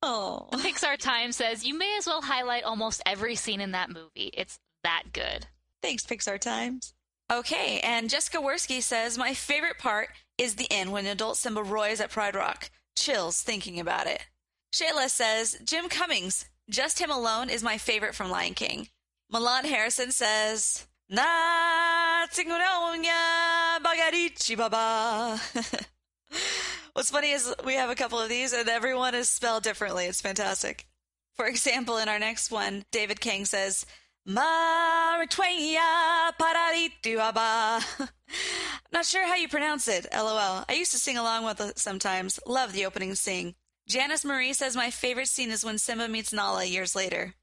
Oh. Pixar Time says, you may as well highlight almost every scene in that movie. It's that good. Thanks, Pixar Times. Okay, and Jessica Worski says, my favorite part is the end when adult Simba roars at Pride Rock. Chills thinking about it. Shayla says, Jim Cummings, just him alone is my favorite from Lion King. Milan Harrison says, Na tinguronya bagarichi baba. What's funny is we have a couple of these and everyone is spelled differently. It's fantastic. For example, in our next one, David King says, Maritwaya pararitu aba. Not sure how you pronounce it, lol. I used to sing along with it sometimes. Love the opening sing. Janice Marie says, my favorite scene is when Simba meets Nala years later.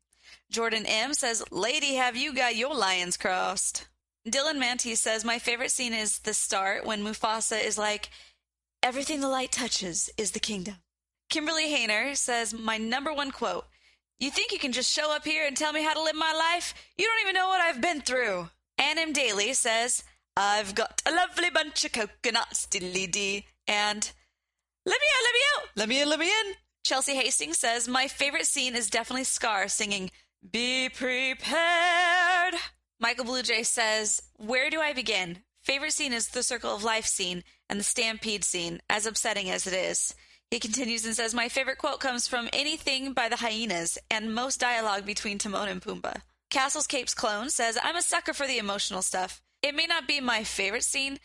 Jordan M. says, lady, have you got your lions crossed? Dylan Manti says, my favorite scene is the start when Mufasa is like, everything the light touches is the kingdom. Kimberly Hayner says, my number one quote, you think you can just show up here and tell me how to live my life? You don't even know what I've been through. Ann M. Daly says, I've got a lovely bunch of coconuts, diddly-dee, and let me out, let me out, let me in, let me in. Chelsea Hastings says, my favorite scene is definitely Scar singing, be prepared. Michael Blue Jay says, where do I begin? Favorite scene is the Circle of Life scene and the Stampede scene, as upsetting as it is. He continues and says, my favorite quote comes from anything by the hyenas and most dialogue between Timon and Pumbaa. Castles Cape's Clone says, I'm a sucker for the emotional stuff. It may not be my favorite scene,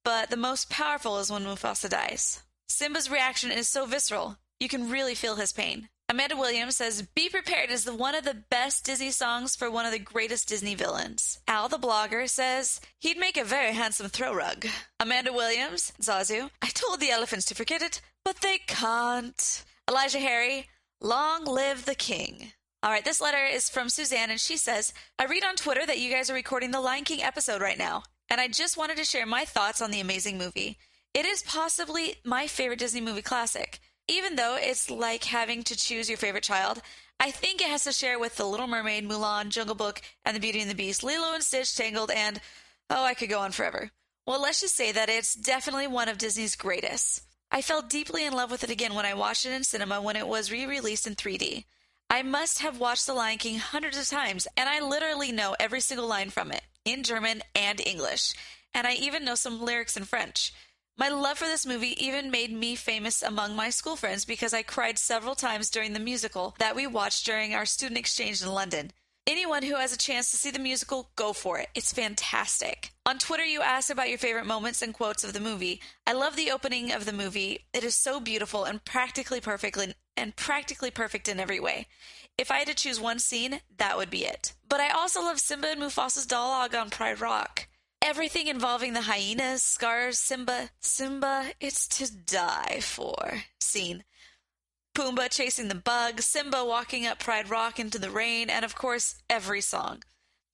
but the most powerful is when Mufasa dies. Simba's reaction is so visceral. You can really feel his pain. Amanda Williams says, Be Prepared is one of the best Disney songs for one of the greatest Disney villains. Al the blogger says, he'd make a very handsome throw rug. Amanda Williams, Zazu, I told the elephants to forget it, but they can't. Elijah Harry, long live the king. All right, this letter is from Suzanne, and she says, I read on Twitter that you guys are recording the Lion King episode right now, and I just wanted to share my thoughts on the amazing movie. It is possibly my favorite Disney movie classic. Even though it's like having to choose your favorite child, I think it has to share with The Little Mermaid, Mulan, Jungle Book, and The Beauty and the Beast, Lilo and Stitch, Tangled, and, oh, I could go on forever. Well, let's just say that it's definitely one of Disney's greatest. I fell deeply in love with it again when I watched it in cinema when it was re-released in 3D. I must have watched The Lion King hundreds of times, and I literally know every single line from it, in German and English, and I even know some lyrics in French. My love for this movie even made me famous among my school friends because I cried several times during the musical that we watched during our student exchange in London. Anyone who has a chance to see the musical, go for it. It's fantastic. On Twitter, you asked about your favorite moments and quotes of the movie. I love the opening of the movie. It is so beautiful and practically perfect in every way. If I had to choose one scene, that would be it. But I also love Simba and Mufasa's dialogue on Pride Rock. Everything involving the hyenas, Scar's, Simba, it's to die for scene. Pumbaa chasing the bug, Simba walking up Pride Rock into the rain, and of course, every song.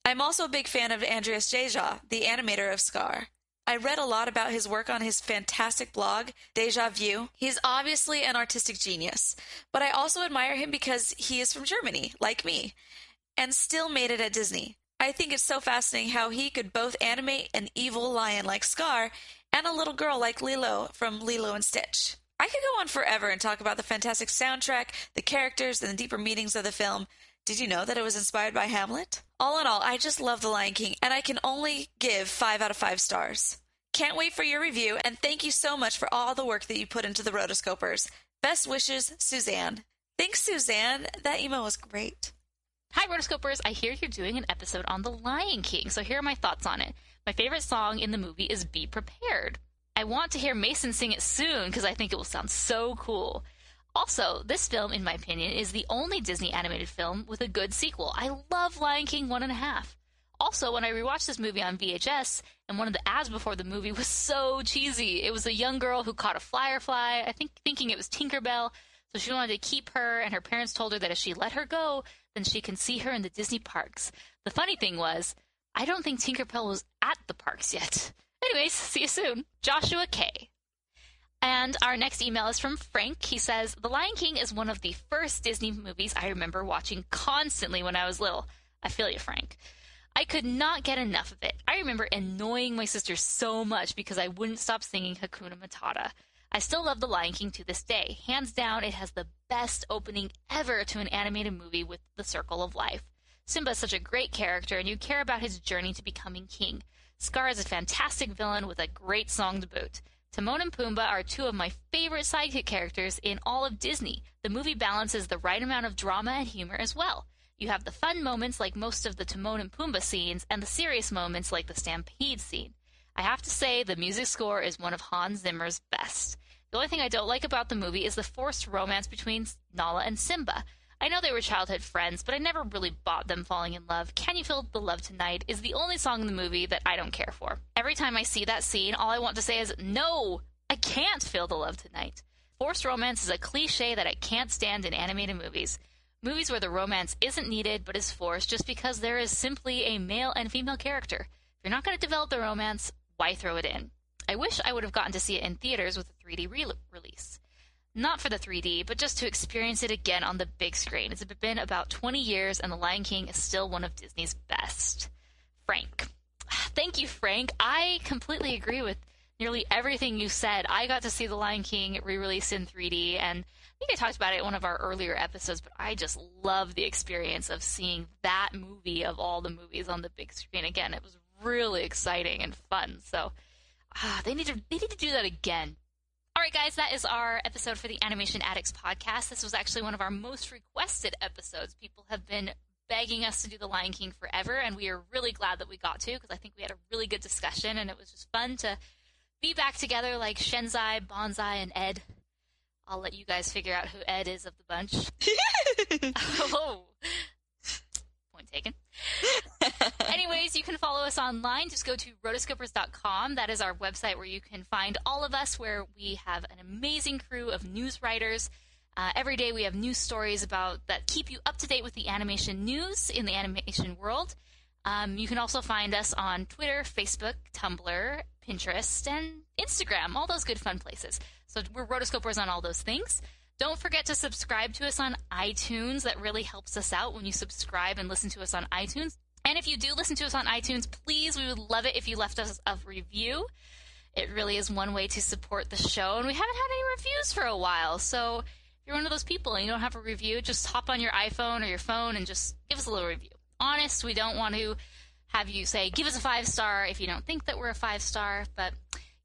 I'm also a big fan of Andreas Deja, the animator of Scar. I read a lot about his work on his fantastic blog, Deja Vu. He's obviously an artistic genius, but I also admire him because he is from Germany, like me, and still made it at Disney. I think it's so fascinating how he could both animate an evil lion like Scar and a little girl like Lilo from Lilo and Stitch. I could go on forever and talk about the fantastic soundtrack, the characters, and the deeper meanings of the film. Did you know that it was inspired by Hamlet? All in all, I just love The Lion King, and I can only give 5 out of 5 stars. Can't wait for your review, and thank you so much for all the work that you put into the Rotoscopers. Best wishes, Suzanne. Thanks, Suzanne. That email was great. Hi, Rotoscopers. I hear you're doing an episode on The Lion King, so here are my thoughts on it. My favorite song in the movie is Be Prepared. I want to hear Mason sing it soon because I think it will sound so cool. Also, this film, in my opinion, is the only Disney animated film with a good sequel. I love Lion King 1.5. Also, when I rewatched this movie on VHS, and one of the ads before the movie was so cheesy. It was a young girl who caught a firefly, thinking it was Tinkerbell. So she wanted to keep her, and her parents told her that if she let her go, then she can see her in the Disney parks. The funny thing was, I don't think Tinkerbell was at the parks yet. Anyways, see you soon. Joshua K. And our next email is from Frank. He says, The Lion King is one of the first Disney movies I remember watching constantly when I was little. I feel you, Frank. I could not get enough of it. I remember annoying my sister so much because I wouldn't stop singing Hakuna Matata. I still love The Lion King to this day. Hands down, it has the best opening ever to an animated movie with The Circle of Life. Simba is such a great character, and you care about his journey to becoming king. Scar is a fantastic villain with a great song to boot. Timon and Pumbaa are two of my favorite sidekick characters in all of Disney. The movie balances the right amount of drama and humor as well. You have the fun moments like most of the Timon and Pumbaa scenes, and the serious moments like the Stampede scene. I have to say, the music score is one of Hans Zimmer's best. The only thing I don't like about the movie is the forced romance between Nala and Simba. I know they were childhood friends, but I never really bought them falling in love. Can You Feel the Love Tonight is the only song in the movie that I don't care for. Every time I see that scene, all I want to say is, no, I can't feel the love tonight. Forced romance is a cliche that I can't stand in animated movies. Movies where the romance isn't needed but is forced just because there is simply a male and female character. If you're not going to develop the romance, why throw it in? I wish I would have gotten to see it in theaters with a 3D release. Not for the 3D, but just to experience it again on the big screen. It's been about 20 years, and The Lion King is still one of Disney's best. Frank. Thank you, Frank. I completely agree with nearly everything you said. I got to see The Lion King re-released in 3D, and I think I talked about it in one of our earlier episodes, but I just love the experience of seeing that movie of all the movies on the big screen again. It was really exciting and fun, so they need to do that again. All right, guys, that is our episode for the Animation Addicts podcast. This was actually one of our most requested episodes. People have been begging us to do The Lion King forever, and we are really glad that we got to, because I think we had a really good discussion, and it was just fun to be back together like Shenzai, Bonsai, and Ed. I'll let you guys figure out who Ed is of the bunch. Oh. Point taken. Anyways, you can follow us online. Just go to rotoscopers.com. That is our website where you can find all of us, where we have an amazing crew of news writers. Every day we have news stories that keep you up to date with the animation news in the animation world. You can also find us on Twitter, Facebook, Tumblr, Pinterest, and Instagram, all those good fun places. So we're Rotoscopers on all those things. Don't forget to subscribe to us on iTunes. That really helps us out when you subscribe and listen to us on iTunes. And if you do listen to us on iTunes, please, we would love it if you left us a review. It really is one way to support the show, and we haven't had any reviews for a while. So if you're one of those people and you don't have a review, just hop on your iPhone or your phone and just give us a little review. Honest, we don't want to have you say, give us a 5-star if you don't think that we're a 5-star, but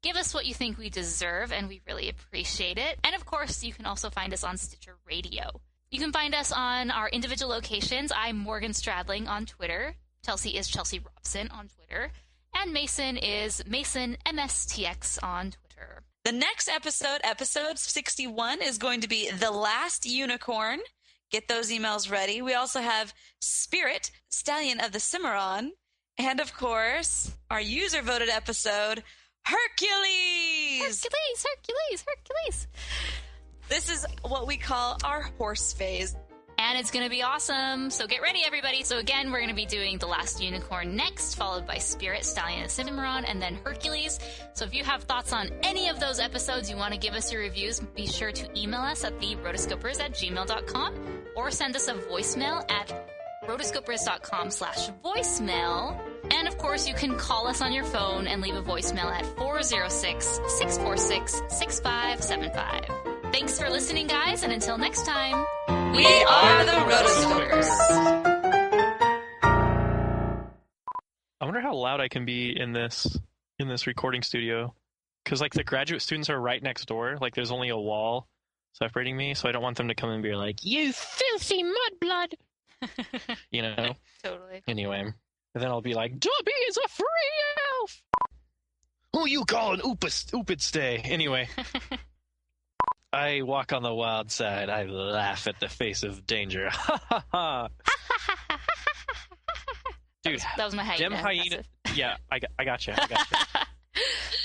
give us what you think we deserve, and we really appreciate it. And of course, you can also find us on Stitcher Radio. You can find us on our individual locations. I'm Morgan Stradling on Twitter. Chelsea is Chelsea Robson on Twitter. And Mason is Mason MSTX on Twitter. The next episode, episode 61, is going to be The Last Unicorn. Get those emails ready. We also have Spirit, Stallion of the Cimarron. And, of course, our user-voted episode, Hercules! Hercules! This is what we call our horse phase. And it's going to be awesome. So get ready, everybody. So again, we're going to be doing The Last Unicorn next, followed by Spirit, Stallion, and Cimarron, and then Hercules. So if you have thoughts on any of those episodes, you want to give us your reviews, be sure to email us at therotoscopers@gmail.com or send us a voicemail at rotoscopers.com/voicemail. And of course, you can call us on your phone and leave a voicemail at 406-646-6575. Thanks for listening, guys, and until next time, we are the Rotoscopers. I wonder how loud I can be in this recording studio, because like the graduate students are right next door. Like there's only a wall separating me, so I don't want them to come and be like, "You filthy mudblood," you know. Totally. Anyway, and then I'll be like, "Dobby is a free elf." Who you call an oopid stay? Anyway. I walk on the wild side. I laugh at the face of danger. Ha ha ha! Dude, that was my hyena. Dem hyena. Yeah, I got you.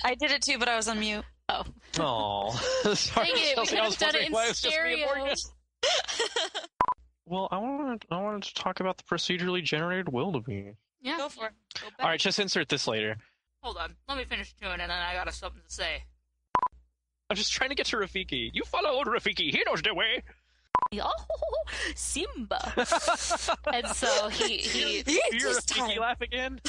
I did it too, but I was on mute. Oh. Oh, sorry, Dang it, we Chelsea. could I have was done it wondering in why it was just me and stereo. Morgan. Well, I wanted to talk about the procedurally generated wildebeest. Yeah. Go for it. Go back. All right, just insert this later. Hold on. Let me finish doing it, and then I got something to say. I'm just trying to get to Rafiki. You follow old Rafiki. He knows the way. Oh, Simba. And so he Your Rafiki laugh again?